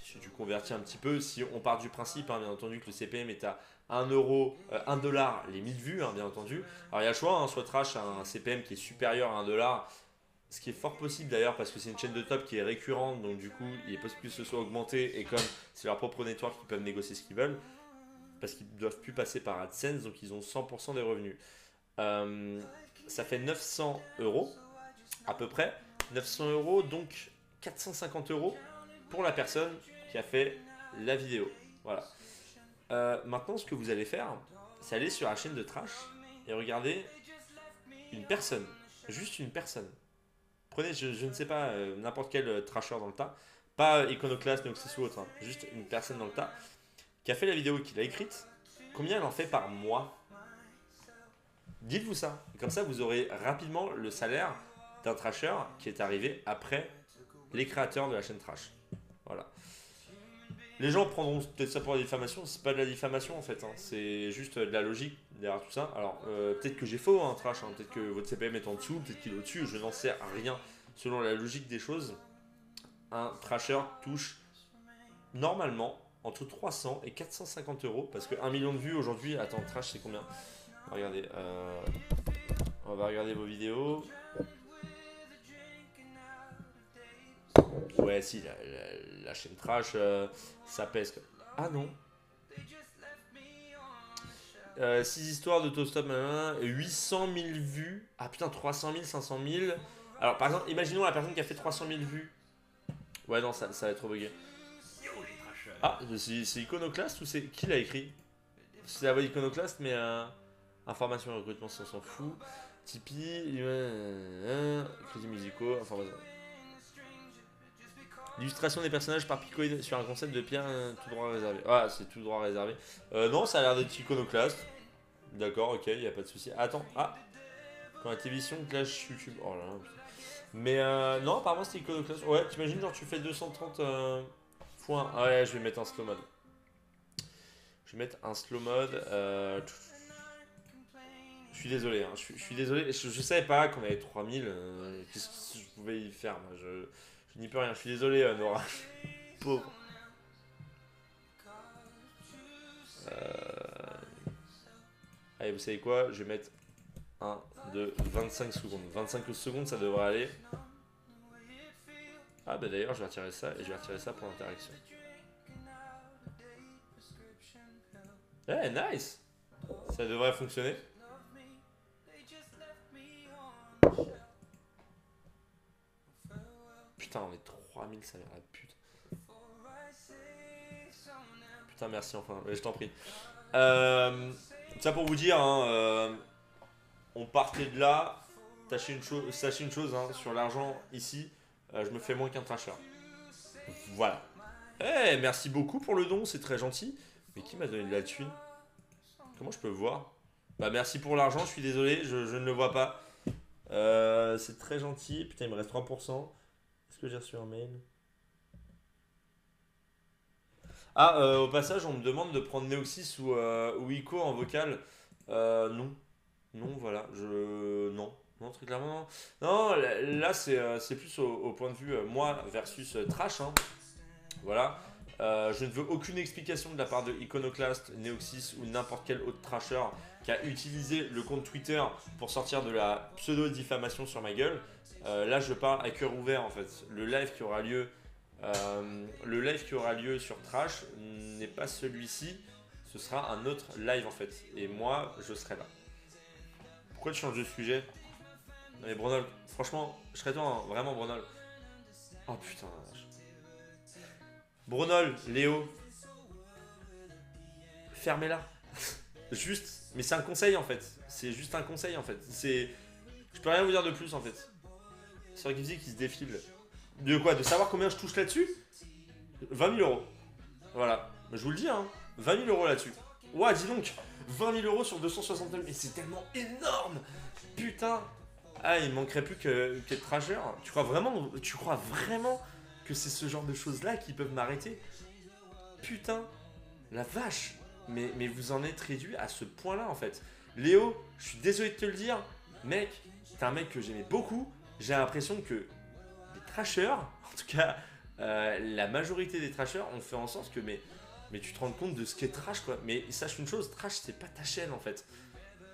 Si tu convertis un petit peu, si on part du principe, hein, bien entendu, que le CPM est à 1 euro, 1 dollar les 1000 vues, hein, bien entendu. Alors il y a le choix, hein, soit Trash a un CPM qui est supérieur à 1 dollar, ce qui est fort possible d'ailleurs parce que c'est une chaîne de top qui est récurrente, donc du coup il est possible que ce soit augmenté et comme c'est leur propre network, ils peuvent négocier ce qu'ils veulent parce qu'ils ne doivent plus passer par AdSense, donc ils ont 100% des revenus. Ça fait 900 euros à peu près. 900 euros, donc 450 euros pour la personne qui a fait la vidéo. Voilà. Maintenant, ce que vous allez faire, c'est aller sur la chaîne de Trash et regarder une personne. Juste une personne. Prenez, je ne sais pas, n'importe quel trasher dans le tas. Pas Iconoclast, Noxus ou autre. Hein. Juste une personne dans le tas qui a fait la vidéo et qui l'a écrite. Combien elle en fait par mois? Dites-vous ça. Et comme ça, vous aurez rapidement le salaire d'un trasher qui est arrivé après les créateurs de la chaîne Trash. Voilà. Les gens prendront peut-être ça pour la diffamation. C'est pas de la diffamation en fait. Hein. C'est juste de la logique derrière tout ça. Alors, peut-être que j'ai faux, hein, Trash. Hein. Peut-être que votre CPM est en dessous, peut-être qu'il est au-dessus. Je n'en sais rien. Selon la logique des choses, un trasher touche normalement entre 300 et 450 euros. Parce que 1 million de vues aujourd'hui, attends, Trash c'est combien? Regardez, On va regarder vos vidéos. Ouais, si, la chaîne trash, ça pèse. Ah non. 6 histoires d'autostop, 800 000 vues. Ah putain, 300 000, 500 000. Alors par exemple, imaginons la personne qui a fait 300 000 vues. Ouais, non, ça va être trop bugué. Ah, c'est Iconoclast ou c'est. Qui l'a écrit? C'est la voix Iconoclast, mais information et recrutement, ça s'en fout. Tipeee, crédits musicaux, information. L'illustration des personnages par Picoid sur un concept de pierre tout droit réservé. Ah, c'est tout droit réservé. Non, ça a l'air d'être Iconoclast. D'accord, ok, y a pas de souci. Attends, ah, quand la télévision clash YouTube. Oh là là. Mais non, apparemment c'était Iconoclast. Ouais, t'imagines, genre tu fais 230 points. Ah ouais, je vais mettre un slow mode. Je vais mettre un slow mode. Je suis désolé, hein, je suis désolé. Je savais pas qu'on avait 3000. Qu'est-ce que je pouvais y faire moi, je n'y peux rien. Je suis désolé, Nora. Pauvre. Allez, vous savez quoi? Je vais mettre 1, 2, 25 secondes. 25 secondes, ça devrait aller. Ah, bah d'ailleurs, je vais retirer ça et je vais retirer ça pour l'interaction. Eh, nice! Ça devrait fonctionner. Putain, on est 3000, ça a l'air la pute. Putain, merci enfin. Ouais, je t'en prie. Ça pour vous dire, hein, on partait de là. Sachez une chose, hein, sur l'argent ici, je me fais moins qu'un trasher. Voilà. Eh, merci beaucoup pour le don, c'est très gentil. Mais qui m'a donné de la thune? Comment je peux voir? Bah merci pour l'argent, je suis désolé, je ne le vois pas. C'est très gentil. Putain, il me reste 3%. Est-ce que j'ai reçu un mail? Ah, au passage, on me demande de prendre Neoxys ou Ico en vocal. Non. Non, voilà. Non. Non, très clairement, non. Non, là, c'est plus au point de vue moi versus Trash, hein. Voilà. Je ne veux aucune explication de la part de Iconoclast, Neoxys ou n'importe quel autre trasher qui a utilisé le compte Twitter pour sortir de la pseudo-diffamation sur ma gueule. Là, je parle à cœur ouvert en fait. Le live qui aura lieu sur Trash n'est pas celui-ci, ce sera un autre live en fait. Et moi, je serai là. Pourquoi tu changes de sujet? Non mais Brunol, franchement, je serais toi, hein, vraiment Brunol. Oh putain. Brunol, Léo, fermez-la. Juste, mais c'est un conseil en fait. C'est juste un conseil en fait. Je peux rien vous dire de plus en fait. Sur Gipsy qui se défile. De quoi? De savoir combien je touche là-dessus? 20 000 euros. Voilà. Je vous le dis, hein. 20 000 euros là-dessus. Ouah, dis donc. 20 000 euros sur 260 000. Mais c'est tellement énorme. Putain. Ah, il manquerait plus que Trasher. Tu crois vraiment que c'est ce genre de choses-là qui peuvent m'arrêter? Putain. La vache. Mais vous en êtes réduit à ce point-là, en fait. Léo, je suis désolé de te le dire. Mec, t'es un mec que j'aimais beaucoup. J'ai l'impression que les trashers, en tout cas la majorité des trashers, ont fait en sorte que mais tu te rends compte de ce qu'est trash quoi. Mais sache une chose, trash c'est pas ta chaîne en fait.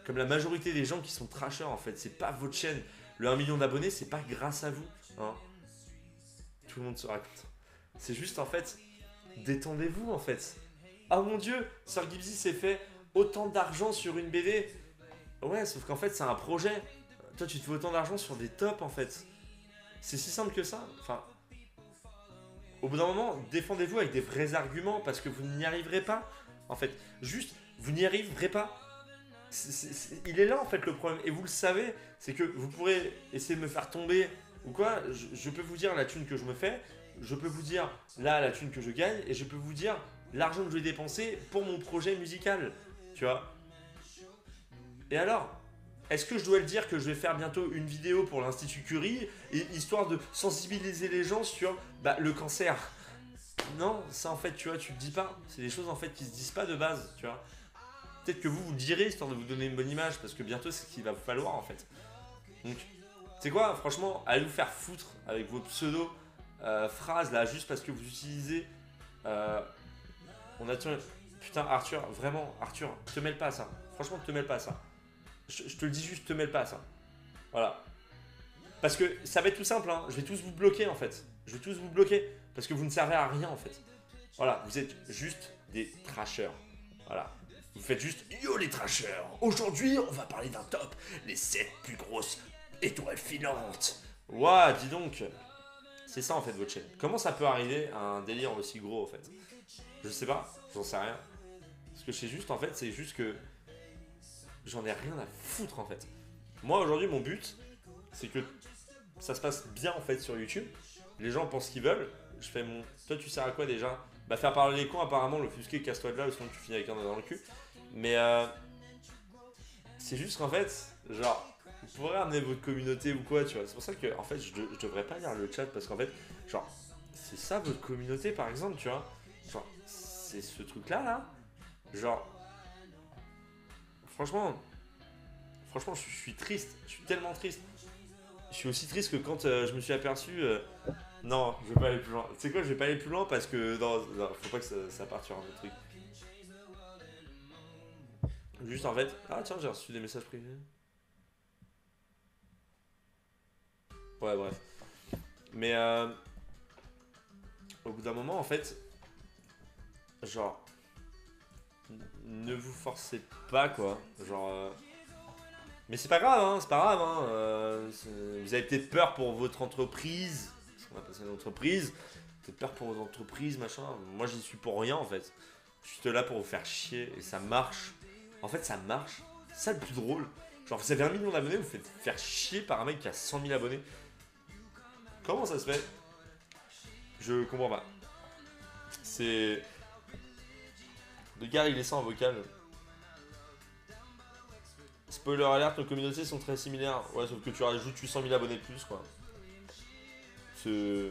Comme la majorité des gens qui sont trashers en fait, c'est pas votre chaîne. Le 1 million d'abonnés c'est pas grâce à vous. Hein. Tout le monde se raconte. C'est juste en fait, détendez-vous en fait. Ah mon dieu, Sir Gibbsy s'est fait autant d'argent sur une BD. Ouais, sauf qu'en fait c'est un projet. Toi tu te fais autant d'argent sur des tops en fait. C'est si simple que ça. Enfin, au bout d'un moment, défendez-vous avec des vrais arguments parce que vous n'y arriverez pas. En fait, juste, vous n'y arriverez pas. Il est là en fait le problème. Et vous le savez, c'est que vous pourrez essayer de me faire tomber ou quoi. Je peux vous dire la thune que je me fais. Je peux vous dire là la thune que je gagne. Et je peux vous dire l'argent que je vais dépenser pour mon projet musical. Tu vois. Et alors, est-ce que je dois le dire que je vais faire bientôt une vidéo pour l'Institut Curie, histoire de sensibiliser les gens sur le cancer? Non, ça en fait, tu vois, tu le dis pas. C'est des choses en fait qui se disent pas de base, tu vois. Peut-être que vous le direz histoire de vous donner une bonne image, parce que bientôt c'est ce qu'il va vous falloir en fait. Donc, c'est quoi, franchement, allez vous faire foutre avec vos pseudo phrases là, juste parce que vous utilisez. On a putain, Arthur, vraiment, Arthur, te mêle pas à ça. Franchement, te mêle pas à ça. Je te le dis juste, te mêle pas à ça. Voilà. Parce que ça va être tout simple, hein. Je vais tous vous bloquer en fait. Je vais tous vous bloquer. Parce que vous ne servez à rien en fait. Voilà, vous êtes juste des trashers. Voilà. Vous faites juste yo les trashers. Aujourd'hui, on va parler d'un top. Les 7 plus grosses étoiles filantes. Ouah, dis donc. C'est ça en fait votre chaîne. Comment ça peut arriver à un délire aussi gros en fait? Je sais pas, j'en sais rien. Ce que je sais juste en fait, c'est juste que j'en ai rien à foutre en fait. Moi aujourd'hui, mon but, c'est que ça se passe bien en fait sur YouTube. Les gens pensent ce qu'ils veulent. Je fais mon. Toi, tu sers à quoi déjà? Bah, faire parler les cons, apparemment, le fusqué, casse-toi de là, ou sinon tu finis avec un doigt dans le cul. Mais c'est juste qu'en fait, genre, vous pourrez ramener votre communauté ou quoi, tu vois. C'est pour ça que, en fait, je devrais pas lire le chat parce qu'en fait, genre, c'est ça votre communauté par exemple, tu vois. Genre, c'est ce truc-là, là. Genre, franchement, franchement, je suis triste. Je suis tellement triste. Je suis aussi triste que quand je me suis aperçu. Non, je vais pas aller plus loin. Tu sais quoi, je vais pas aller plus loin parce que. Non, non, faut pas que ça parte sur un autre truc. Juste en fait. Ah, tiens, j'ai reçu des messages privés. Ouais, bref. Mais au bout d'un moment, en fait, genre, ne vous forcez pas, quoi. Genre. Mais c'est pas grave, hein, c'est pas grave, hein. Vous avez peut-être peur pour votre entreprise. Parce qu'on appelle ça une entreprise. Peut-être peur pour votre entreprise, machin. Moi, j'y suis pour rien, en fait. Je suis là pour vous faire chier et ça marche. En fait, ça marche. C'est ça le plus drôle. Genre, vous avez 1 million d'abonnés, vous faites faire chier par un mec qui a 100 000 abonnés. Comment ça se fait? Je comprends pas. C'est. Le gars, il est ça en vocal. Spoiler alert, nos communautés sont très similaires. Ouais, sauf que tu rajoutes 800 000 abonnés de plus, quoi. C'est.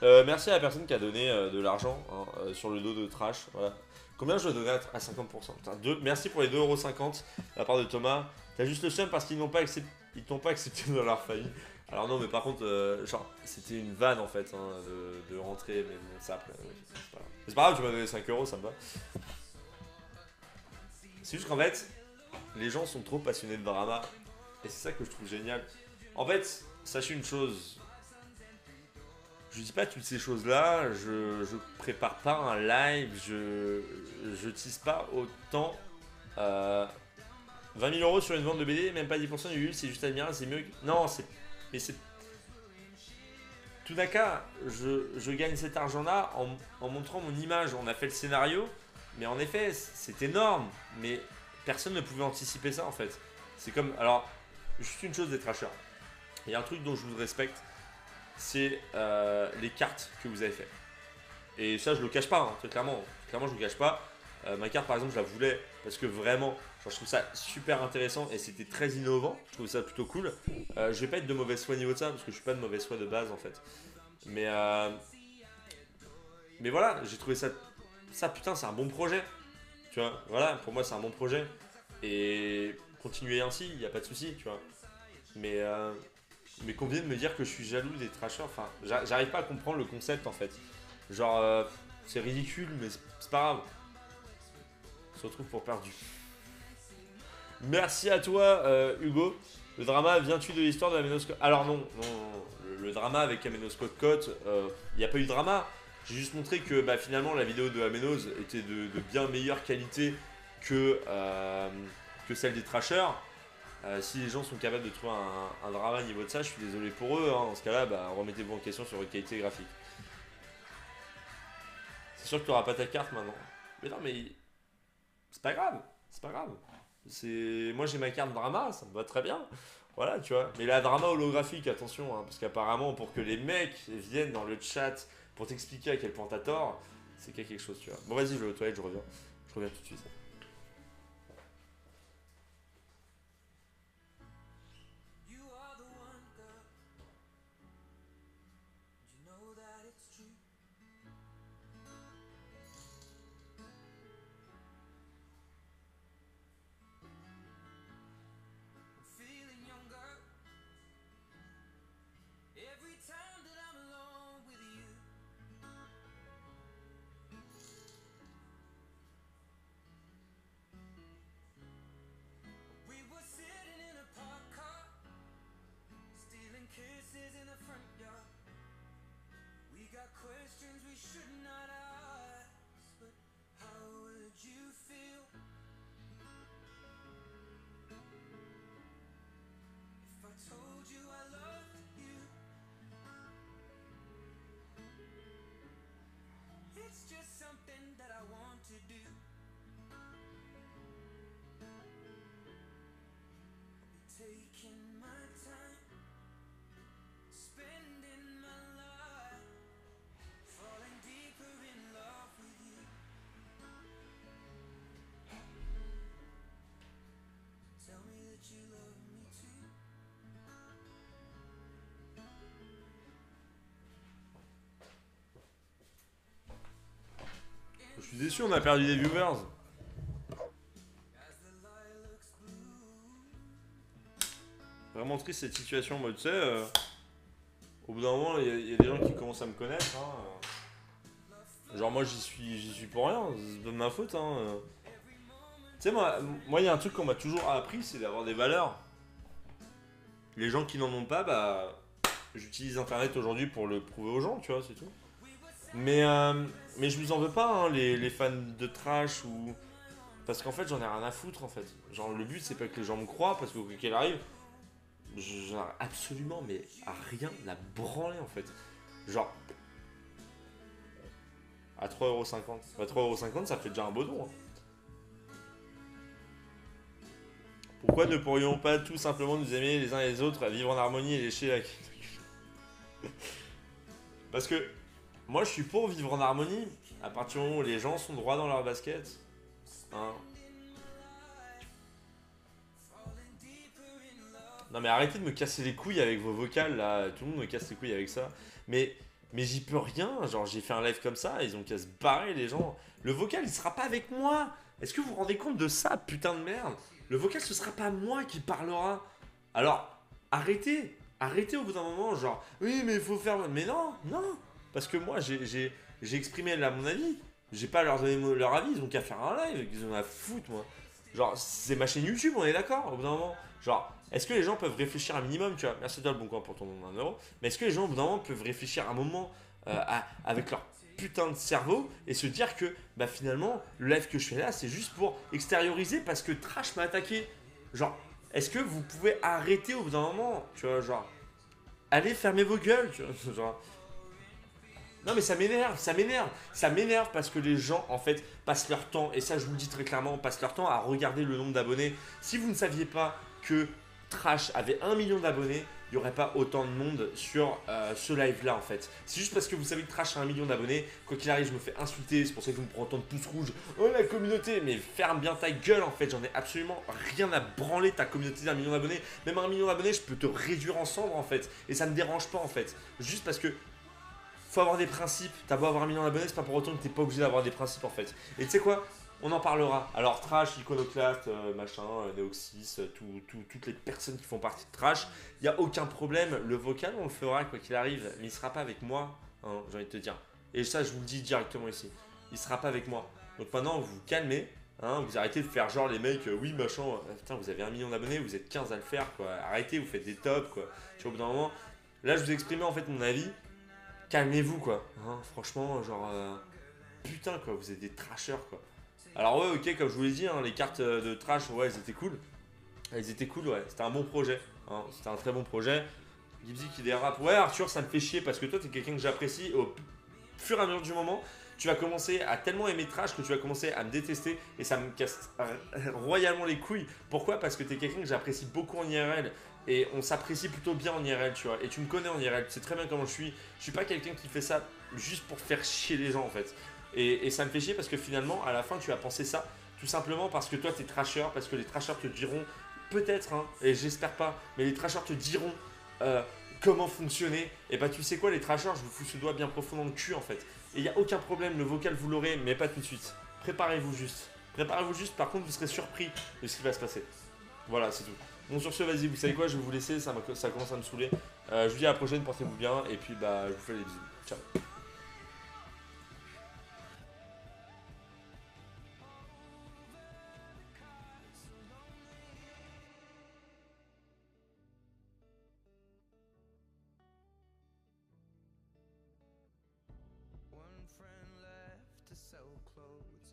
Merci à la personne qui a donné de l'argent hein, sur le dos de Trash. Voilà. Combien je dois donner à 50%? Putain, merci pour les 2,50€ de la part de Thomas. T'as juste le seum parce qu'ils n'ont pas accepté, ils t'ont pas accepté dans leur famille. Alors non, mais par contre, genre, c'était une vanne en fait hein, de rentrer, mais bon, ça après, oui, c'est pas grave, tu m'as donné 5€, ça me va. C'est juste qu'en fait, les gens sont trop passionnés de drama et c'est ça que je trouve génial. En fait, sachez une chose, je dis pas toutes ces choses-là, je prépare pas un live, je tease pas autant. 20 000 € sur une vente de BD, même pas 10% du Ulule, c'est juste admirable, c'est mieux que. Non, c'est. Mais c'est. Tout d'un cas, je gagne cet argent-là en montrant mon image. On a fait le scénario, mais en effet, c'est énorme. Mais personne ne pouvait anticiper ça en fait. C'est comme. Alors, juste une chose des trashers. Il y a un truc dont je vous respecte, c'est les cartes que vous avez fait. Et ça, je le cache pas, hein, très clairement. Clairement, je le cache pas. Ma carte, par exemple, je la voulais parce que vraiment, genre, je trouve ça super intéressant et c'était très innovant. Je trouve ça plutôt cool. Je vais pas être de mauvaise foi au niveau de ça parce que je suis pas de mauvaise foi de base en fait. Mais, euh, mais voilà, j'ai trouvé ça. Ça, putain, c'est un bon projet. Tu vois, voilà, pour moi, c'est un bon projet. Et continuer ainsi, il n'y a pas de souci, tu vois. Mais, euh, mais qu'on vienne me dire que je suis jaloux des trashers, enfin, j'arrive pas à comprendre le concept en fait. Genre, c'est ridicule, mais c'est pas grave. On se retrouve pour perdu. Merci à toi, Hugo. Le drama vient-tu de l'histoire de Ameno Scott? Alors non, non. Le drama avec Ameno Scott Cott, il n'y a pas eu de drama. J'ai juste montré que bah, finalement la vidéo de Amenos était de bien meilleure qualité que celle des trashers. Si les gens sont capables de trouver un drama au niveau de ça, je suis désolé pour eux. Hein. Dans ce cas-là, bah, remettez-vous en question sur votre qualité graphique. C'est sûr que tu n'auras pas ta carte maintenant. Mais non, mais c'est pas grave. C'est pas grave. Moi j'ai ma carte drama, ça me va très bien. Voilà, tu vois. Mais la drama holographique, attention, hein, parce qu'apparemment, pour que les mecs viennent dans le chat pour t'expliquer à quel point t'as tort, c'est qu'il y a quelque chose, tu vois. Bon, vas-y, je vais aux toilettes, je reviens. Je reviens tout de suite. Je suis déçu, on a perdu des viewers. Vraiment triste cette situation, moi tu sais, au bout d'un moment il y a des gens qui commencent à me connaître, genre moi j'y suis pour rien, c'est pas de ma faute, Tu sais moi il y a un truc qu'on m'a toujours appris, c'est d'avoir des valeurs. Les gens qui n'en ont pas, bah j'utilise internet aujourd'hui pour le prouver aux gens, tu vois, c'est tout. Mais je vous en veux pas, les fans de trash ou... Parce qu'en fait j'en ai rien à foutre en fait. Genre le but c'est pas que les gens me croient, parce que quoi qu'il arrive, j'en ai absolument mais à rien à branler en fait. Genre à 3,50€. Bah 3,50€ ça fait déjà un beau don. Pourquoi ne pourrions pas tout simplement nous aimer les uns et les autres, vivre en harmonie et lécher la... Parce que moi je suis pour vivre en harmonie à partir du moment où les gens sont droits dans leur basket. Hein. Non mais arrêtez de me casser les couilles avec vos vocales là, tout le monde me casse les couilles avec ça. Mais, mais j'y peux rien, genre j'ai fait un live comme ça, ils ont qu'à se barrer les gens. Le vocal il sera pas avec moi. Est-ce que vous vous rendez compte de ça, putain de merde? Le vocal ce sera pas moi qui parlera. Alors arrêtez au bout d'un moment, genre oui mais il faut faire... Mais non, non. Parce que moi j'ai exprimé là mon avis. J'ai pas à leur donner leur avis, ils ont qu'à faire un live, ils ont à foutre moi. Genre c'est ma chaîne YouTube, on est d'accord au bout d'un moment. Genre est-ce que les gens peuvent réfléchir un minimum, tu vois, merci toi le bon coin pour ton nom d'1€, mais est-ce que les gens au bout d'un moment peuvent réfléchir un moment avec leur putain de cerveau et se dire que bah finalement le live que je fais là c'est juste pour extérioriser parce que Trash m'a attaqué. Genre est-ce que vous pouvez arrêter au bout d'un moment, tu vois, genre allez fermer vos gueules, tu vois, genre non mais ça m'énerve parce que les gens en fait passent leur temps, et ça je vous le dis très clairement, passent leur temps à regarder le nombre d'abonnés. Si vous ne saviez pas que Trash avait 1 million d'abonnés, il n'y aurait pas autant de monde sur ce live là en fait. C'est juste parce que vous savez que Trash a 1 million d'abonnés, quoi qu'il arrive je me fais insulter, c'est pour ça que vous me prenez autant de pouces rouges. Oh la communauté, mais ferme bien ta gueule en fait, j'en ai absolument rien à branler ta communauté d'1 million d'abonnés. Même 1 million d'abonnés je peux te réduire en cendres en fait, et ça me dérange pas en fait. Juste parce que faut avoir des principes. T'as beau avoir 1 million d'abonnés, c'est pas pour autant que t'es pas obligé d'avoir des principes en fait. Et tu sais quoi? On en parlera. Alors Trash, Iconoclast, machin, Neoxys, toutes les personnes qui font partie de Trash, il n'y a aucun problème. Le vocal, on le fera quoi qu'il arrive, mais il sera pas avec moi, j'ai envie de te dire. Et ça, je vous le dis directement ici. Il sera pas avec moi. Donc maintenant, vous vous calmez. Vous arrêtez de faire genre les mecs, oui machin, putain vous avez 1 million d'abonnés, vous êtes 15 à le faire quoi, arrêtez, vous faites des tops quoi. Tu vois, au bout d'un moment, là je vous ai exprimé en fait mon avis, calmez-vous quoi, franchement genre putain quoi, vous êtes des trashers quoi. Alors ouais ok comme je vous l'ai dit, les cartes de trash ouais elles étaient cool. Elles étaient cool ouais, c'était un bon projet, c'était un très bon projet. Gibzy qui dérape, ouais Arthur ça me fait chier parce que toi t'es quelqu'un que j'apprécie, au fur et à mesure du moment, tu vas commencer à tellement aimer trash que tu vas commencer à me détester et ça me casse royalement les couilles. Pourquoi? Parce que t'es quelqu'un que j'apprécie beaucoup en IRL. Et on s'apprécie plutôt bien en IRL, tu vois. Et tu me connais en IRL, tu sais très bien comment je suis. Je suis pas quelqu'un qui fait ça juste pour faire chier les gens en fait. Et ça me fait chier parce que finalement, à la fin, tu as pensé ça tout simplement parce que toi, t'es trasher, parce que les trashers te diront, peut-être, et j'espère pas, mais les trashers te diront comment fonctionner. Et bah, tu sais quoi, les trashers, je vous fous ce doigt bien profond dans le cul en fait. Et il n'y a aucun problème, le vocal vous l'aurez, mais pas tout de suite. Préparez-vous juste. Préparez-vous juste, par contre, vous serez surpris de ce qui va se passer. Voilà, c'est tout. Bon, sur ce, vas-y, vous savez quoi, je vais vous laisser, ça commence à me saouler. Je vous dis à la prochaine, portez-vous bien, et puis bah, je vous fais des bisous. Ciao. One friend left to sell clothes,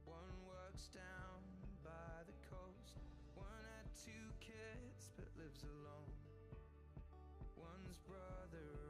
one works down by the coast, one had 2 kids but lives alone, one's brother